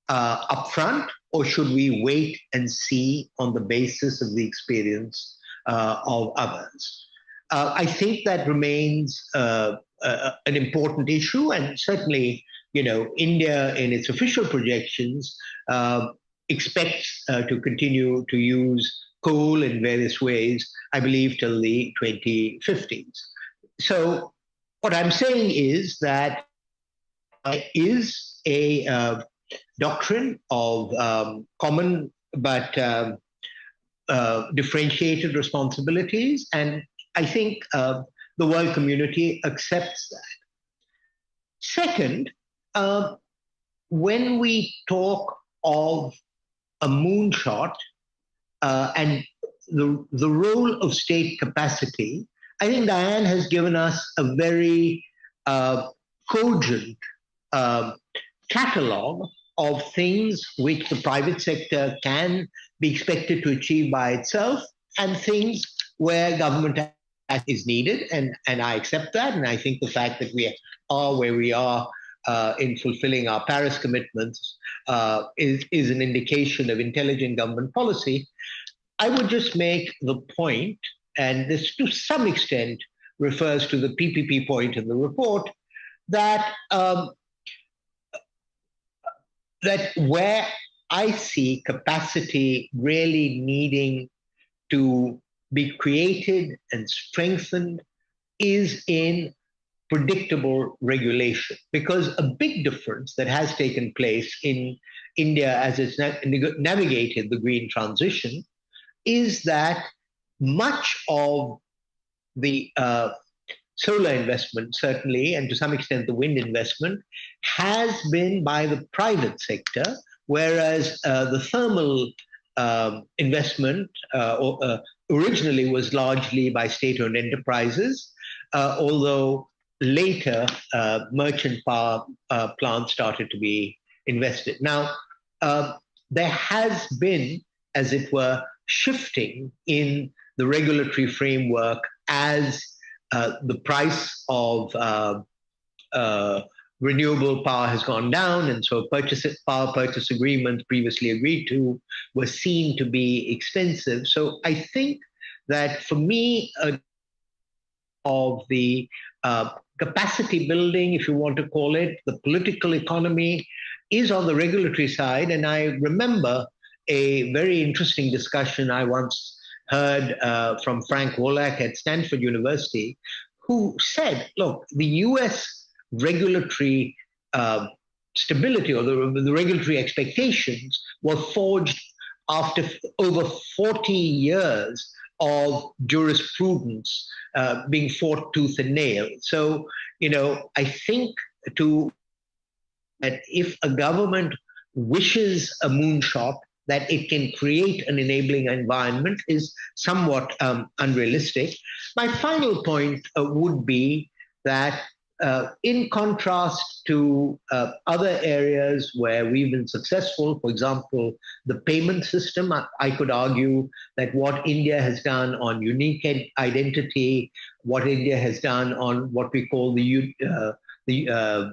upfront, or should we wait and see on the basis of the experience of others? I think that remains an important issue, and certainly, India in its official projections expects to continue to use coal in various ways, I believe, till the 2050s. So what I'm saying is that there is a doctrine of common but differentiated responsibilities, and I think the world community accepts that. Second, when we talk of a moonshot and the role of state capacity, I think Diane has given us a very cogent catalogue of things which the private sector can be expected to achieve by itself, and things where government is needed. And I accept that. And I think the fact that we are where we are in fulfilling our Paris commitments is an indication of intelligent government policy. I would just make the point, and this to some extent refers to the PPP point in the report, that that where I see capacity really needing to be created and strengthened is in predictable regulation. Because a big difference that has taken place in India as it's navigated the green transition is that much of the solar investment, certainly, and to some extent the wind investment, has been by the private sector, whereas the thermal investment originally was largely by state-owned enterprises, although later merchant power plants started to be invested. Now, there has been, as it were, shifting in the regulatory framework as the price of renewable power has gone down, and so power purchase agreements previously agreed to were seen to be expensive. So I think that for me, of the capacity building, if you want to call it, the political economy is on the regulatory side. And I remember a very interesting discussion I once heard from Frank Wolak at Stanford University, who said, look, the US regulatory stability, or the regulatory expectations, were forged after over 40 years of jurisprudence being fought tooth and nail. So, I think that if a government wishes a moonshot, that it can create an enabling environment is somewhat unrealistic. My final point would be that in contrast to other areas where we've been successful, for example, the payment system, I could argue that what India has done on unique identity, what India has done on what we call the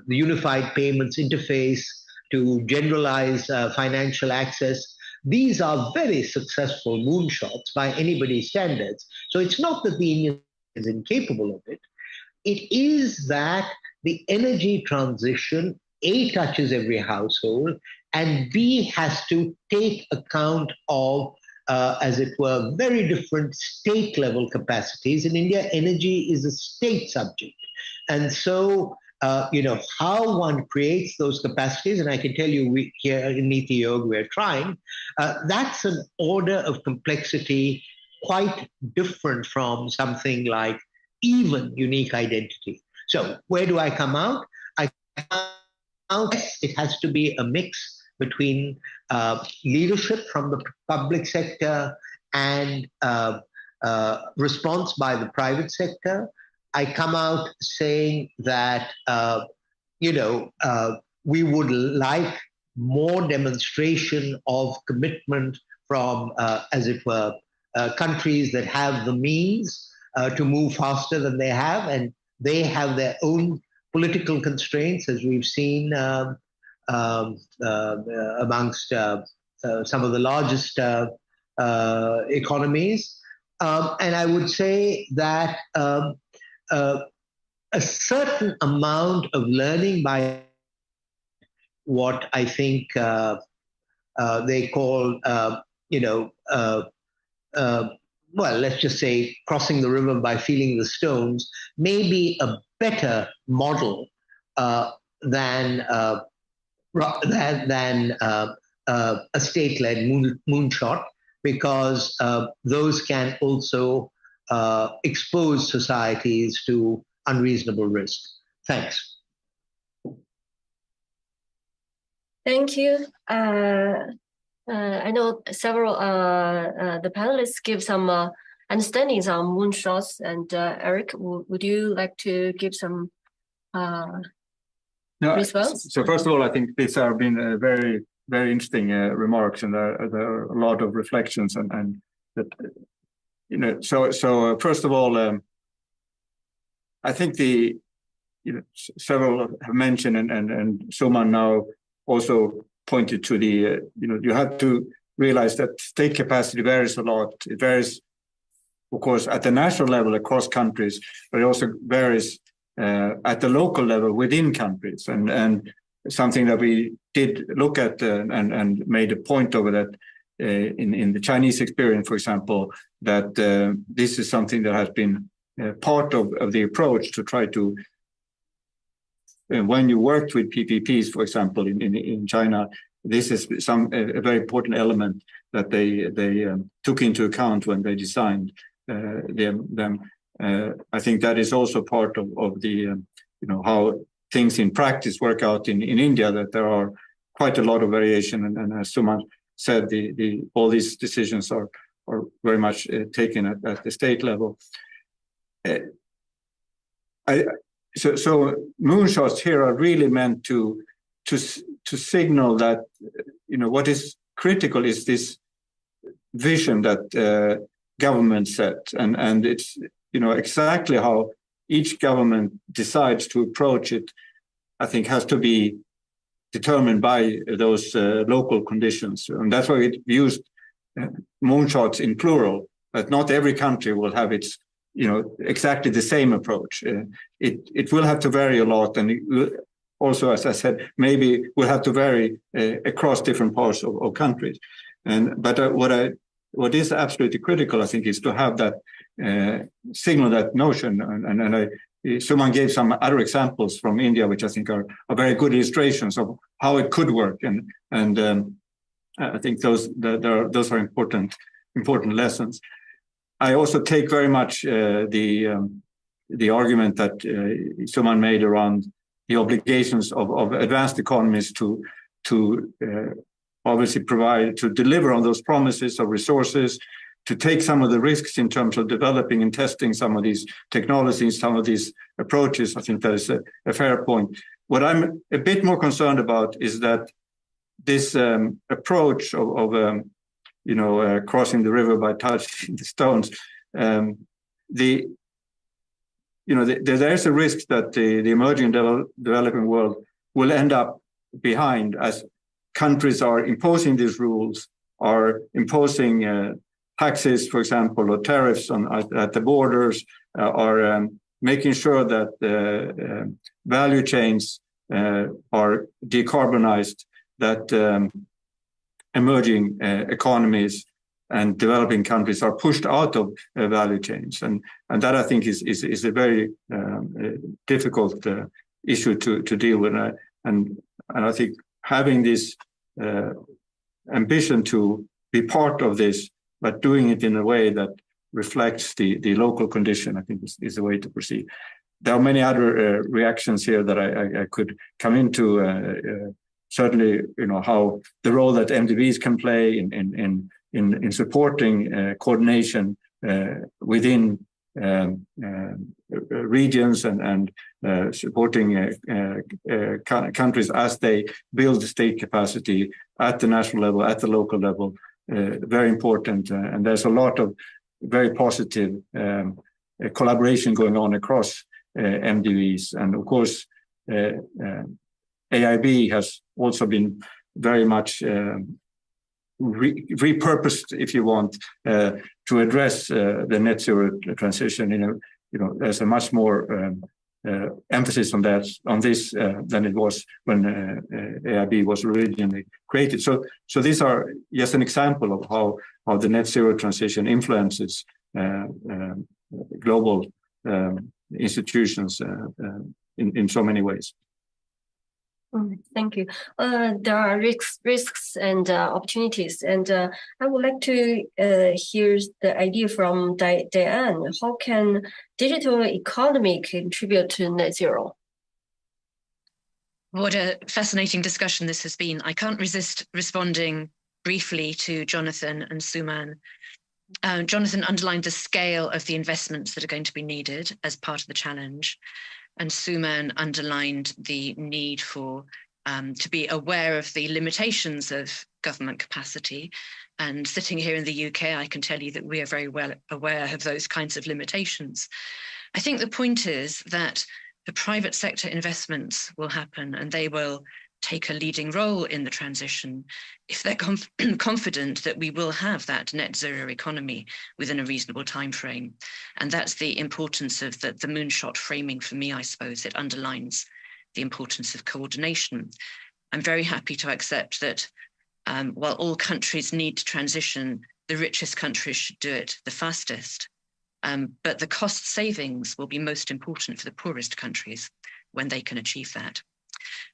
unified payments interface to generalize financial access, these are very successful moonshots by anybody's standards. So it's not that the Indian is incapable of it. It is that the energy transition, A, touches every household, and B, has to take account of, as it were, very different state level capacities. In India, energy is a state subject. And so, how one creates those capacities, and I can tell you here in Niti Yoga we're trying, that's an order of complexity quite different from something like even unique identity. So where do I come out? It has to be a mix between leadership from the public sector and response by the private sector. I come out saying that, we would like more demonstration of commitment from, as it were, countries that have the means to move faster than they have, and they have their own political constraints, as we've seen amongst some of the largest economies. And I would say that a certain amount of learning by what I think they call, well, let's just say crossing the river by feeling the stones, may be a better model than a state-led moonshot, because those can also expose societies to unreasonable risk. Thanks. Thank you. I know several the panelists give some understandings on moonshots, and Eric, would you like to give some response? So first of all, I think these have been very, very interesting remarks, and there are a lot of reflections, and that, so first of all, I think several have mentioned, and Suman now also pointed to the, you have to realize that state capacity varies a lot. It varies, of course, at the national level across countries, but it also varies at the local level within countries. And something that we did look at and made a point over that in the Chinese experience, for example, that this is something that has been part of the approach to try to, when you worked with PPPs, for example, in China, this is a very important element that they took into account when they designed them. I think that is also part of the how things in practice work out in India, that there are quite a lot of variation, and as Suman said, all these decisions are very much taken at the state level. So moonshots here are really meant to signal that what is critical is this vision that government set, and it's exactly how each government decides to approach it, I think, has to be determined by those local conditions, and that's why it used moonshots in plural. That not every country will have its exactly the same approach. It will have to vary a lot, and it will also, as I said, maybe will have to vary across different parts of countries. But what is absolutely critical, I think, is to have that signal, that notion. And Suman gave some other examples from India, which I think are very good illustrations of how it could work. And I think those are important lessons. I also take very much the argument that Suman made around the obligations of advanced economies to obviously deliver on those promises of resources, to take some of the risks in terms of developing and testing some of these technologies, some of these approaches. I think that is a fair point. What I'm a bit more concerned about is that this approach of crossing the river by touching the stones, there's a risk that the emerging developing world will end up behind as countries are imposing these rules, are imposing taxes, for example, or tariffs at the borders, are making sure that value chains are decarbonized, that emerging economies and developing countries are pushed out of value chains, and that I think is a very difficult issue to deal with, and I think having this ambition to be part of this, but doing it in a way that reflects the local condition, I think is the way to proceed. There are many other reactions here that I could come into. Certainly, how the role that MDBs can play in supporting coordination within regions and supporting countries as they build state capacity at the national level, at the local level, very important. And there's a lot of very positive collaboration going on across MDBs. And of course, AIIB has also been very much repurposed, if you want, to address the net zero transition. There's a much more emphasis on this than it was when AIIB was originally created. So these are just an example of how the net zero transition influences global institutions in so many ways. Thank you. There are risks and opportunities, and I would like to hear the idea from Diane. How can digital economy contribute to net zero? What a fascinating discussion this has been. I can't resist responding briefly to Jonathan and Suman. Jonathan underlined the scale of the investments that are going to be needed as part of the challenge. And Suman underlined the need for to be aware of the limitations of government capacity. And sitting here in the UK, I can tell you that we are very well aware of those kinds of limitations. I think the point is that the private sector investments will happen, and they will take a leading role in the transition if they're confident that we will have that net zero economy within a reasonable time frame. And that's the importance of the moonshot framing for me, I suppose. It underlines the importance of coordination. I'm very happy to accept that while all countries need to transition, the richest countries should do it the fastest. But the cost savings will be most important for the poorest countries when they can achieve that.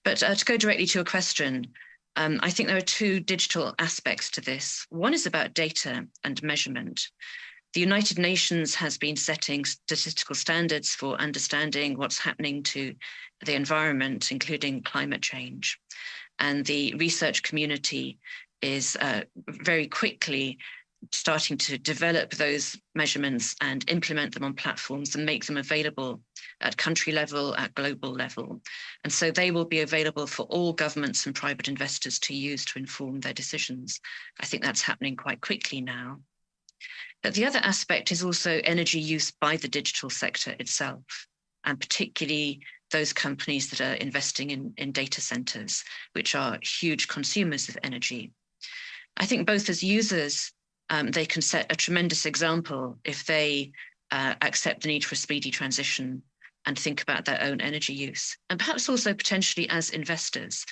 But to go directly to your question, I think there are two digital aspects to this. One is about data and measurement. The United Nations has been setting statistical standards for understanding what's happening to the environment, including climate change. And the research community is very quickly starting to develop those measurements and implement them on platforms and make them available at country level, at global level. And so they will be available for all governments and private investors to use to inform their decisions. I think that's happening quite quickly now. But the other aspect is also energy use by the digital sector itself, and particularly those companies that are investing in data centers, which are huge consumers of energy. I think both as users, they can set a tremendous example if they accept the need for a speedy transition and think about their own energy use. And perhaps also potentially as investors,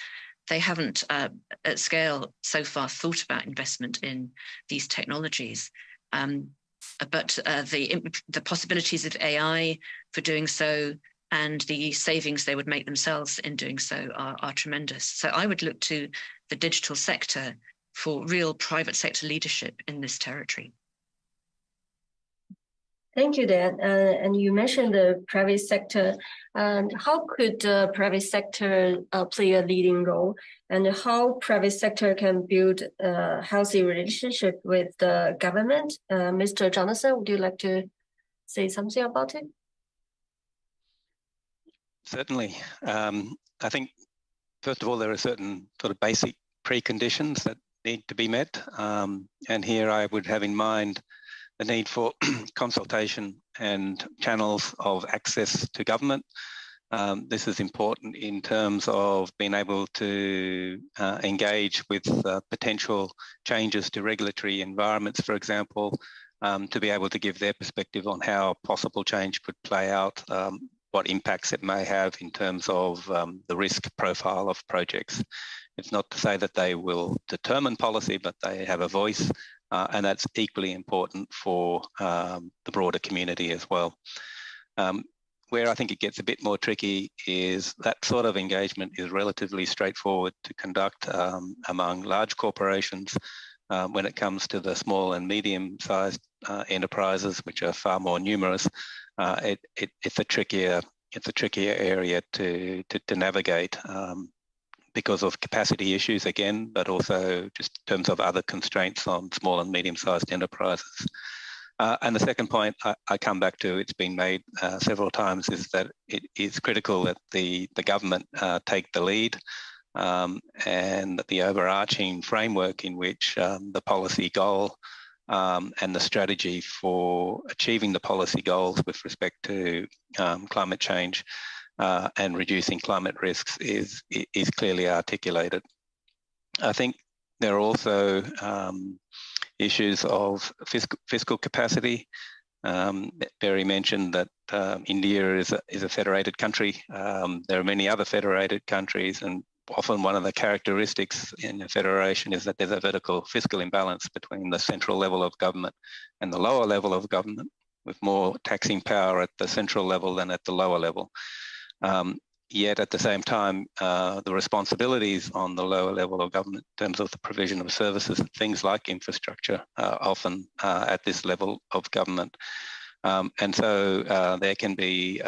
they haven't at scale so far thought about investment in these technologies. But the possibilities of AI for doing so and the savings they would make themselves in doing so are tremendous. So I would look to the digital sector for real private sector leadership in this territory. Thank you, Dan. And you mentioned the private sector. And how could the private sector play a leading role? And how private sector can build a healthy relationship with the government? Mr. Jonathan, would you like to say something about it? Certainly. I think, first of all, there are certain sort of basic preconditions that need to be met. And here I would have in mind the need for consultation and channels of access to government. This is important in terms of being able to engage with potential changes to regulatory environments, for example, to be able to give their perspective on how possible change could play out, what impacts it may have in terms of the risk profile of projects. It's not to say that they will determine policy, but they have a voice, and that's equally important for the broader community as well. Where I think it gets a bit more tricky is that sort of engagement is relatively straightforward to conduct among large corporations. When it comes to the small and medium-sized enterprises, which are far more numerous, it's a trickier area to navigate because of capacity issues again, but also just in terms of other constraints on small and medium-sized enterprises. And the second point I come back to, it's been made several times, is that it is critical that the government take the lead, and that the overarching framework in which the policy goal and the strategy for achieving the policy goals with respect to climate change and reducing climate risks is clearly articulated. I think there are also issues of fiscal capacity. Barry mentioned that India is a federated country. There are many other federated countries, and often one of the characteristics in a federation is that there's a vertical fiscal imbalance between the central level of government and the lower level of government, with more taxing power at the central level than at the lower level. Yet at the same time, the responsibilities on the lower level of government in terms of the provision of services and things like infrastructure are often at this level of government. And so there can be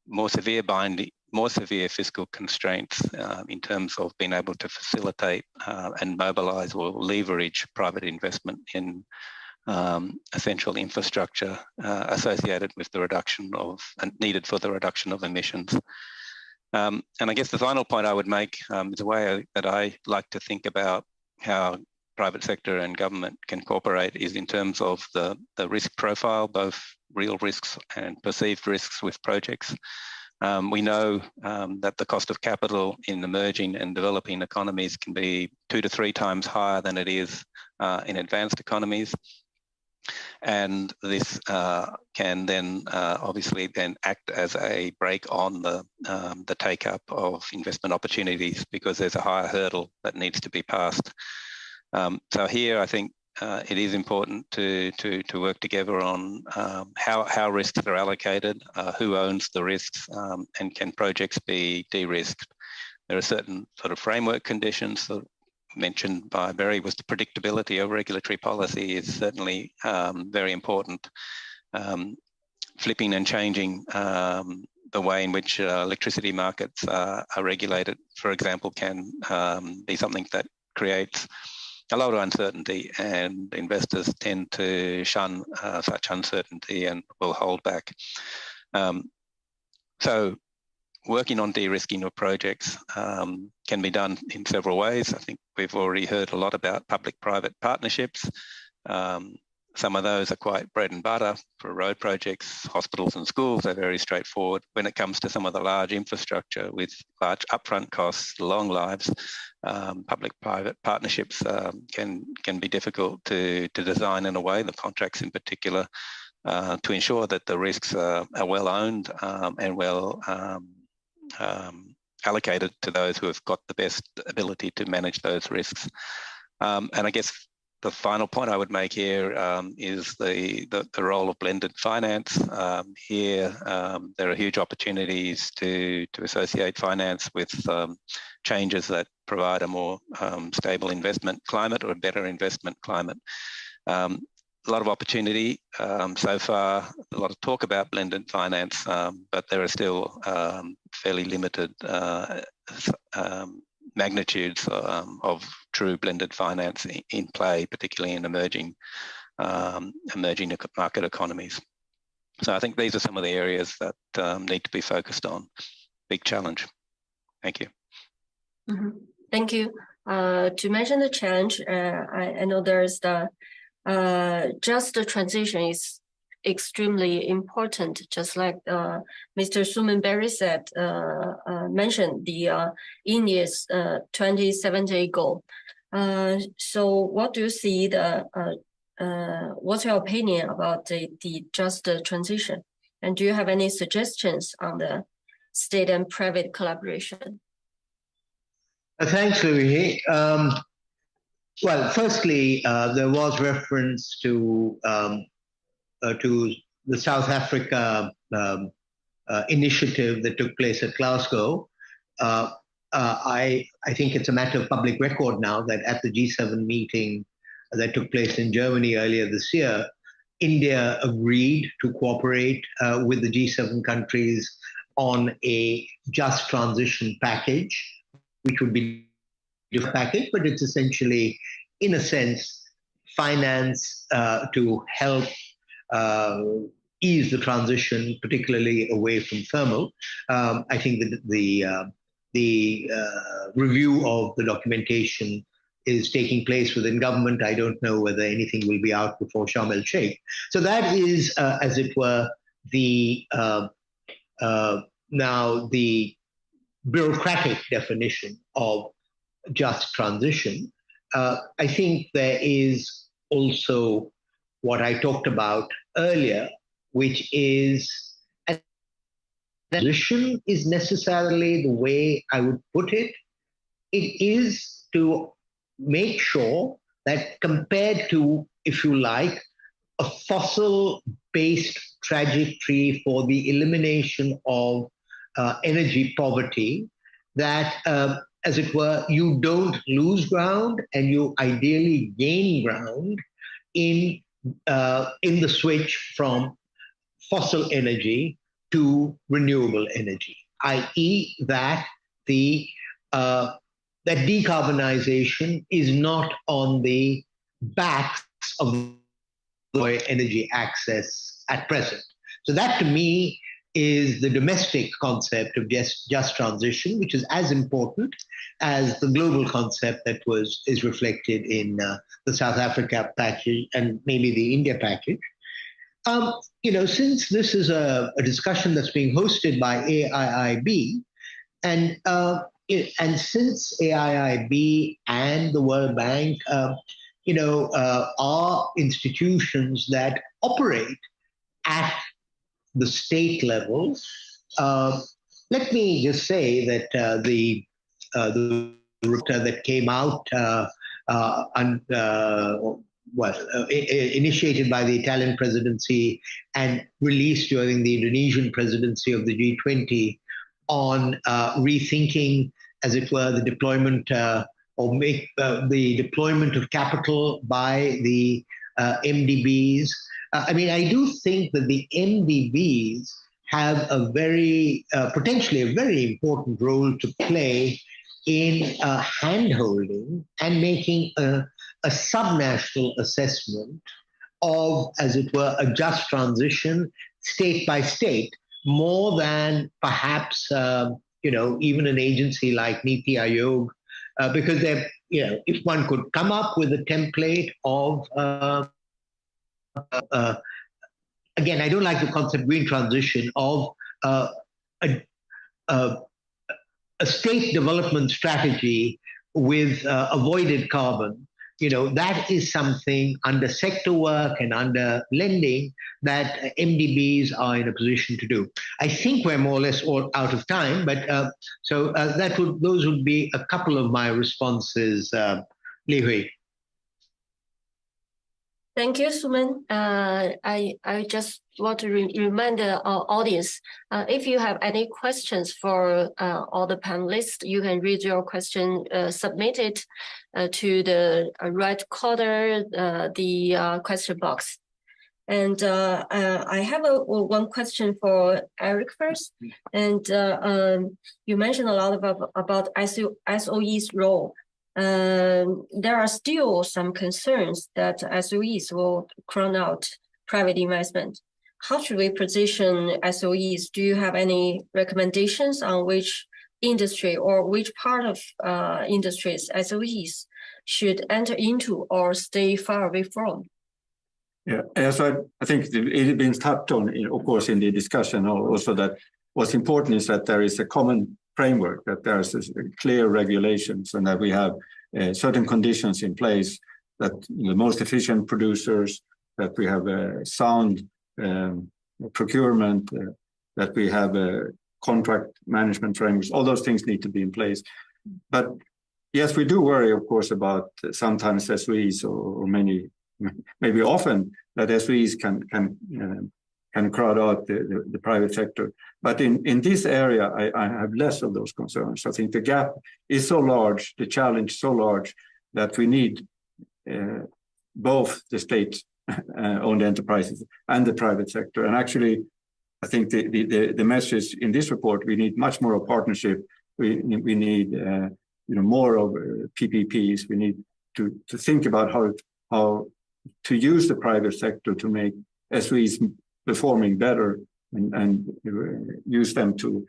more severe fiscal constraints in terms of being able to facilitate and mobilise or leverage private investment in essential infrastructure associated with the reduction of, needed for the reduction of emissions. And I guess the final point I would make is a way that I like to think about how private sector and government can cooperate is in terms of the risk profile, both real risks and perceived risks with projects. We know that the cost of capital in emerging and developing economies can be 2 to 3 times higher than it is in advanced economies. And this can then obviously then act as a brake on the take-up of investment opportunities, because there's a higher hurdle that needs to be passed. So here I think it is important to work together on how risks are allocated, who owns the risks, and can projects be de-risked. There are certain sort of framework conditions that mentioned by Barry. Was the predictability of regulatory policy is certainly very important. Flipping and changing the way in which electricity markets are regulated, for example, can be something that creates a lot of uncertainty, and investors tend to shun such uncertainty and will hold back. So working on de-risking of projects can be done in several ways. I think we've already heard a lot about public-private partnerships. Some of those are quite bread and butter for road projects. Hospitals and schools are very straightforward. When it comes to some of the large infrastructure with large upfront costs, long lives, public-private partnerships can be difficult to design in a way, the contracts in particular, to ensure that the risks are well owned and well allocated to those who have got the best ability to manage those risks. And I guess the final point I would make here is the role of blended finance. Here, there are huge opportunities to associate finance with changes that provide a more stable investment climate or a better investment climate. A lot of opportunity so far, a lot of talk about blended finance, but there are still fairly limited magnitudes of true blended finance in play, particularly in emerging market economies. So I think these are some of the areas that need to be focused on. Big challenge. Thank you. Mm-hmm. Thank you. To mention the challenge, I know there's the just the transition is extremely important, just like Mr. Suman Berry said, mentioned the India's 2070 goal. So what do you see what's your opinion about the just transition? And do you have any suggestions on the state and private collaboration? Thanks, Louis. Well, firstly, there was reference to the South Africa initiative that took place at Glasgow. I think it's a matter of public record now that at the G7 meeting that took place in Germany earlier this year, India agreed to cooperate with the G7 countries on a just transition package, which would be a package, but it's essentially, in a sense, finance to help ease the transition, particularly away from thermal. I think that the review of the documentation is taking place within government. I don't know whether anything will be out before Sharm el-Sheikh. So that is, as it were, now the bureaucratic definition of just transition. I think there is also what I talked about earlier, which is transition is necessarily the way I would put it. It is to make sure that compared to, if you like, a fossil-based trajectory for the elimination of energy poverty, that, as it were, you don't lose ground and you ideally gain ground in the switch from fossil energy to renewable energy, i.e. that that decarbonization is not on the backs of the energy access at present. So that, to me, is the domestic concept of just transition, which is as important as the global concept that is reflected in the South Africa package and maybe the India package. Since this is a discussion that's being hosted by AIIB, and since AIIB and the World Bank, are institutions that operate at the state level, let me just say that the report that came out initiated by the Italian presidency and released during the Indonesian presidency of the G20 on rethinking, as it were, the deployment the deployment of capital by the MDBs. I do think that the MDBs have a potentially a very important role to play in hand-holding and making a subnational assessment of, as it were, a just transition state by state, more than perhaps, even an agency like Niti Aayog, because if one could come up with a template of, again, I don't like the concept green transition, of a state development strategy with avoided carbon. That is something under sector work and under lending that MDBs are in a position to do. I think we're more or less all out of time, but those would be a couple of my responses, Li Hui. Thank you, Suman. I just want to remind our audience, if you have any questions for all the panelists, you can read your question, submit it to the right corner, the question box. And I have one question for Eric first. And you mentioned a lot about SOE's role. There are still some concerns that SOEs will crowd out private investment. How should we position SOEs? Do you have any recommendations on which industry or which part of industries SOEs should enter into or stay far away from? Yeah, so I think it has been touched on, of course, in the discussion also that what's important is that there is a common framework, that there's clear regulations and that we have certain conditions in place, that the most efficient producers, that we have a sound procurement, that we have a contract management frameworks, all those things need to be in place. But yes, we do worry, of course, about sometimes SOEs or maybe often that SOEs can crowd out the private sector. But in this area, I have less of those concerns. I think the gap is so large, the challenge so large, that we need both the state-owned enterprises and the private sector. And actually, I think the message in this report, we need much more of partnership. We need more of PPPs. We need to think about how to use the private sector to make SOEs performing better and use them to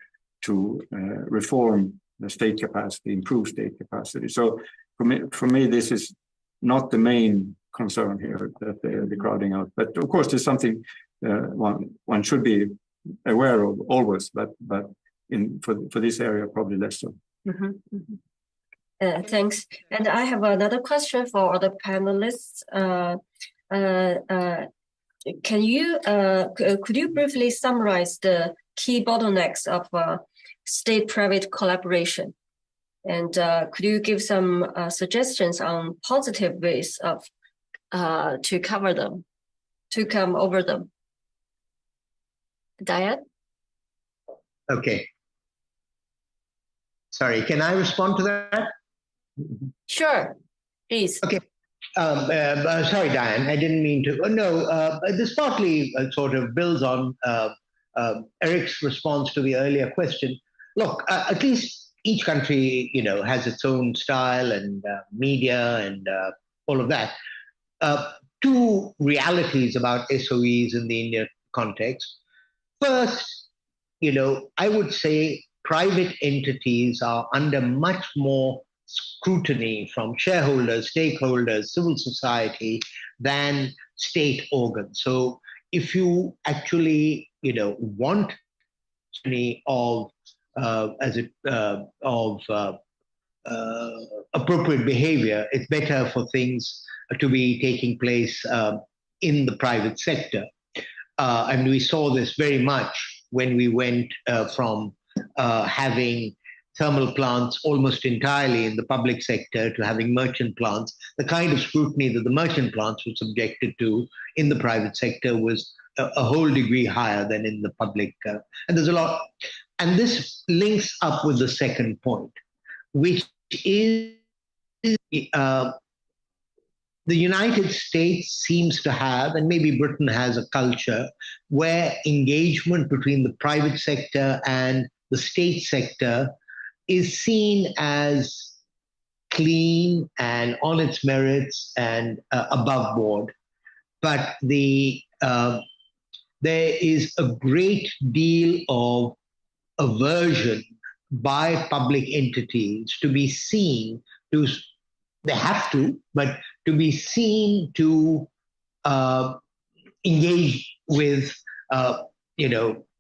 reform the state capacity, improve state capacity. So for me, this is not the main concern here, that the crowding out. But of course, there's something one should be aware of always, but for this area, probably less so. Mm-hmm. Mm-hmm. Thanks. And I have another question for the panelists. Could you briefly summarize the key bottlenecks of state-private collaboration? And could you give some suggestions on positive ways of to come over them? Diane? Okay. Sorry, can I respond to that? Sure, please. Okay. Sorry, Diane, I didn't mean to. No, this partly sort of builds on Eric's response to the earlier question. Look, at least each country, has its own style and media and all of that. Two realities about SOEs in the Indian context. First, I would say private entities are under much more scrutiny from shareholders, stakeholders, civil society than state organs. So if you actually, want any of appropriate behavior, it's better for things to be taking place in the private sector. And we saw this very much when we went from having thermal plants almost entirely in the public sector to having merchant plants. The kind of scrutiny that the merchant plants were subjected to in the private sector was a whole degree higher than in the public. And there's a lot. And this links up with the second point, which is the United States seems to have, and maybe Britain has, a culture where engagement between the private sector and the state sector is seen as clean and on its merits and above board. But there is a great deal of aversion by public entities to be seen to, they have to, but to be seen to engage with,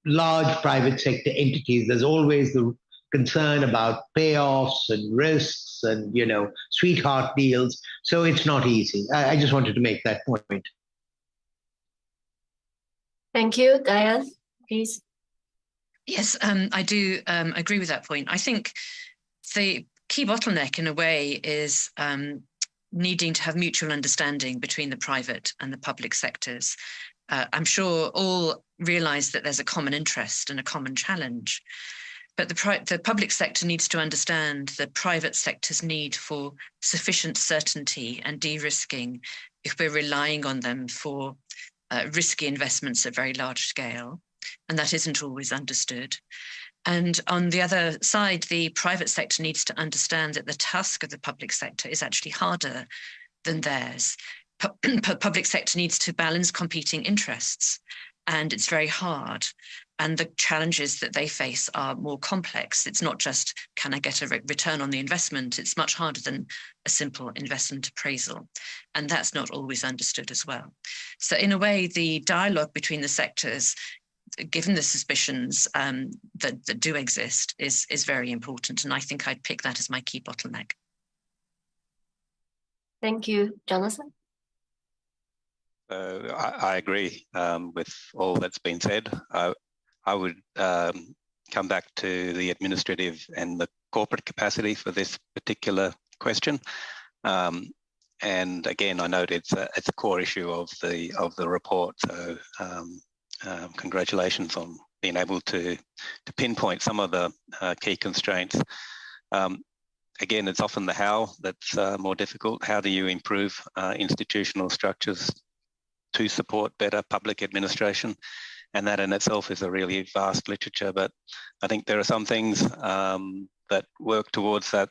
large private sector entities. There's always the concern about payoffs and risks and, sweetheart deals. So it's not easy. I just wanted to make that point. Thank you. Diane, please. Yes, I do agree with that point. I think the key bottleneck in a way is needing to have mutual understanding between the private and the public sectors. I'm sure all realise that there's a common interest and a common challenge, but the public sector needs to understand the private sector's need for sufficient certainty and de-risking if we're relying on them for risky investments at very large scale, and that isn't always understood. And on the other side, the private sector needs to understand that the task of the public sector is actually harder than theirs. Public sector needs to balance competing interests, and it's very hard. And the challenges that they face are more complex. It's not just, can I get a return on the investment? It's much harder than a simple investment appraisal. And that's not always understood as well. So in a way, the dialogue between the sectors, given the suspicions that do exist, is very important. And I think I'd pick that as my key bottleneck. Thank you, Jonathan. I agree with all that's been said. I would come back to the administrative and the corporate capacity for this particular question. And again, I note it's a core issue of the report. So congratulations on being able to pinpoint some of the key constraints. Again, it's often the how that's more difficult. How do you improve institutional structures to support better public administration? And that in itself is a really vast literature, but I think there are some things that work towards that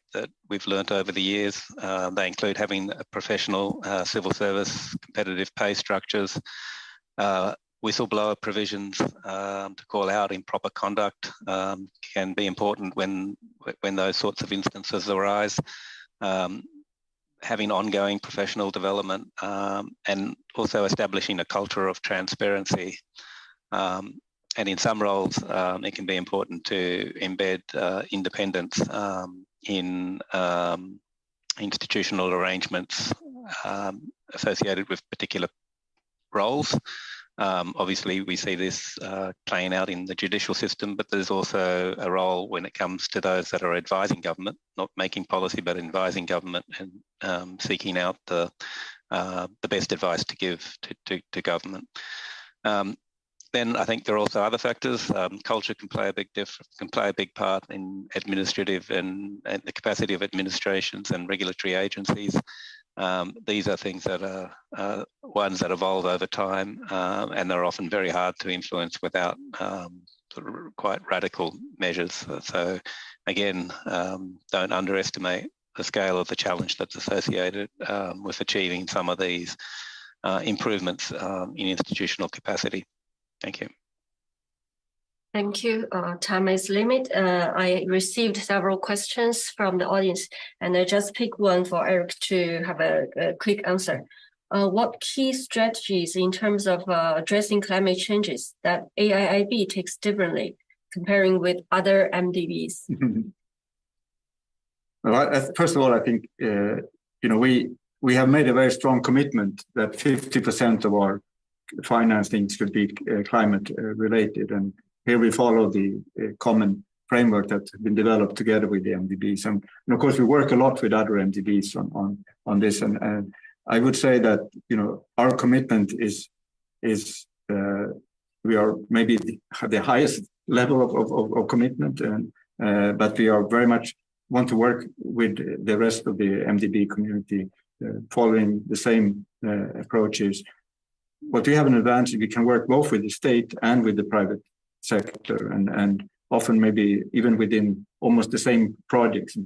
we've learnt over the years. They include having a professional civil service, competitive pay structures, whistleblower provisions to call out improper conduct can be important when those sorts of instances arise. Having ongoing professional development and also establishing a culture of transparency. And in some roles, it can be important to embed independence in institutional arrangements associated with particular roles. Obviously, we see this playing out in the judicial system, but there's also a role when it comes to those that are advising government, not making policy, but advising government and seeking out the best advice to give to government. Then I think there are also other factors. Culture can play a big part in administrative and the capacity of administrations and regulatory agencies. These are things that are ones that evolve over time, and they're often very hard to influence without sort of quite radical measures. So again, don't underestimate the scale of the challenge that's associated with achieving some of these improvements in institutional capacity. Thank you. Thank you. Time is limited. I received several questions from the audience, and I just pick one for Eric to have a quick answer. What key strategies in terms of addressing climate changes that AIIB takes differently comparing with other MDBs? Well, first of all, I think we have made a very strong commitment that 50% of our financing should be climate related, and here we follow the common framework that's been developed together with the MDBs, and of course we work a lot with other MDBs on this, and I would say that our commitment is we are maybe the highest level of commitment, and but we are very much want to work with the rest of the MDB community following the same approaches. What we have an advantage, we can work both with the state and with the private sector, and often maybe even within almost the same projects.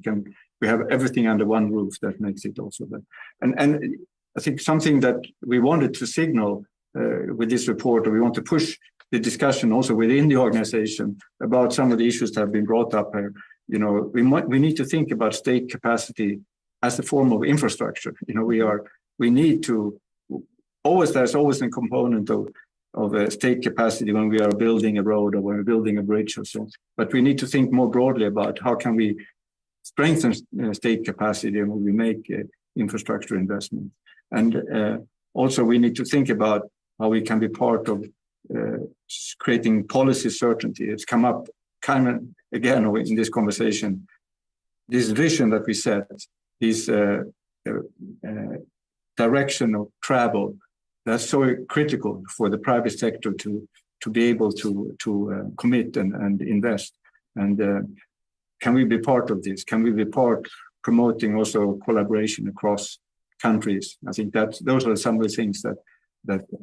We have everything under one roof. That makes it also that. And I think something that we wanted to signal with this report, or we want to push the discussion also within the organization about some of the issues that have been brought up here. We need to think about state capacity as a form of infrastructure. We need to there's always a component of state capacity when we are building a road or when we're building a bridge or so. But we need to think more broadly about how can we strengthen state capacity when we make infrastructure investments. And also we need to think about how we can be part of creating policy certainty. It's come up kind of again in this conversation. This vision that we set, these direction of travel that's so critical for the private sector to be able to commit and invest. And can we be part of this? Can we be part promoting also collaboration across countries? I think that those are some of the things that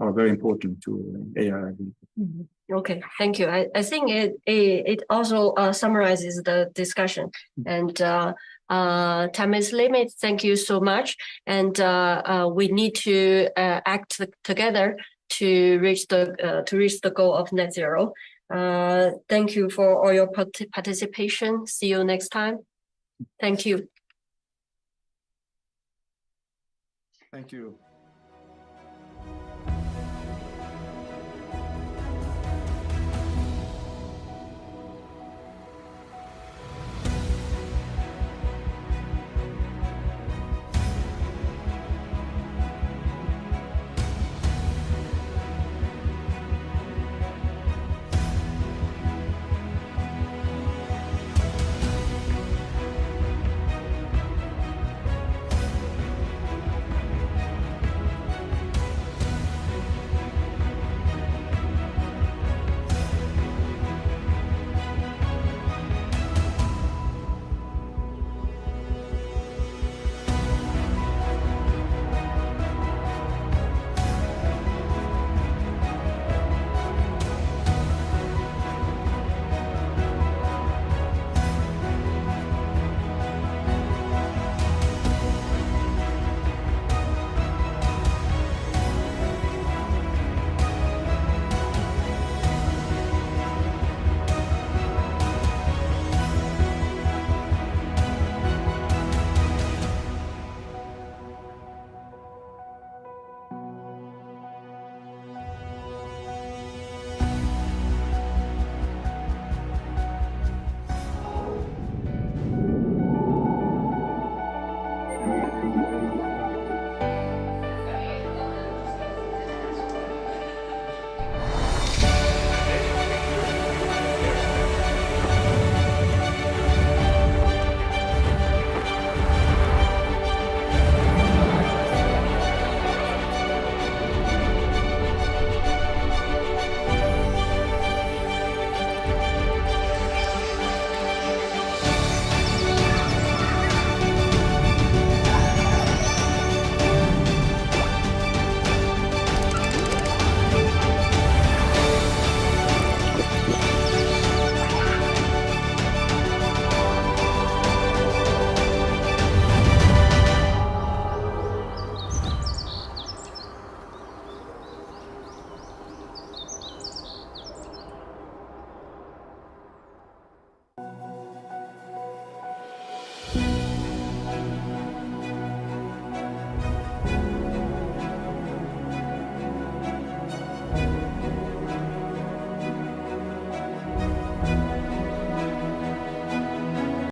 are very important to AIIB. Mm-hmm. Okay, thank you. I think it also summarizes the discussion. And time is limited. Thank you so much. And we need to act together to reach the goal of net zero. Thank you for all your participation. See you next time. Thank you. Thank you.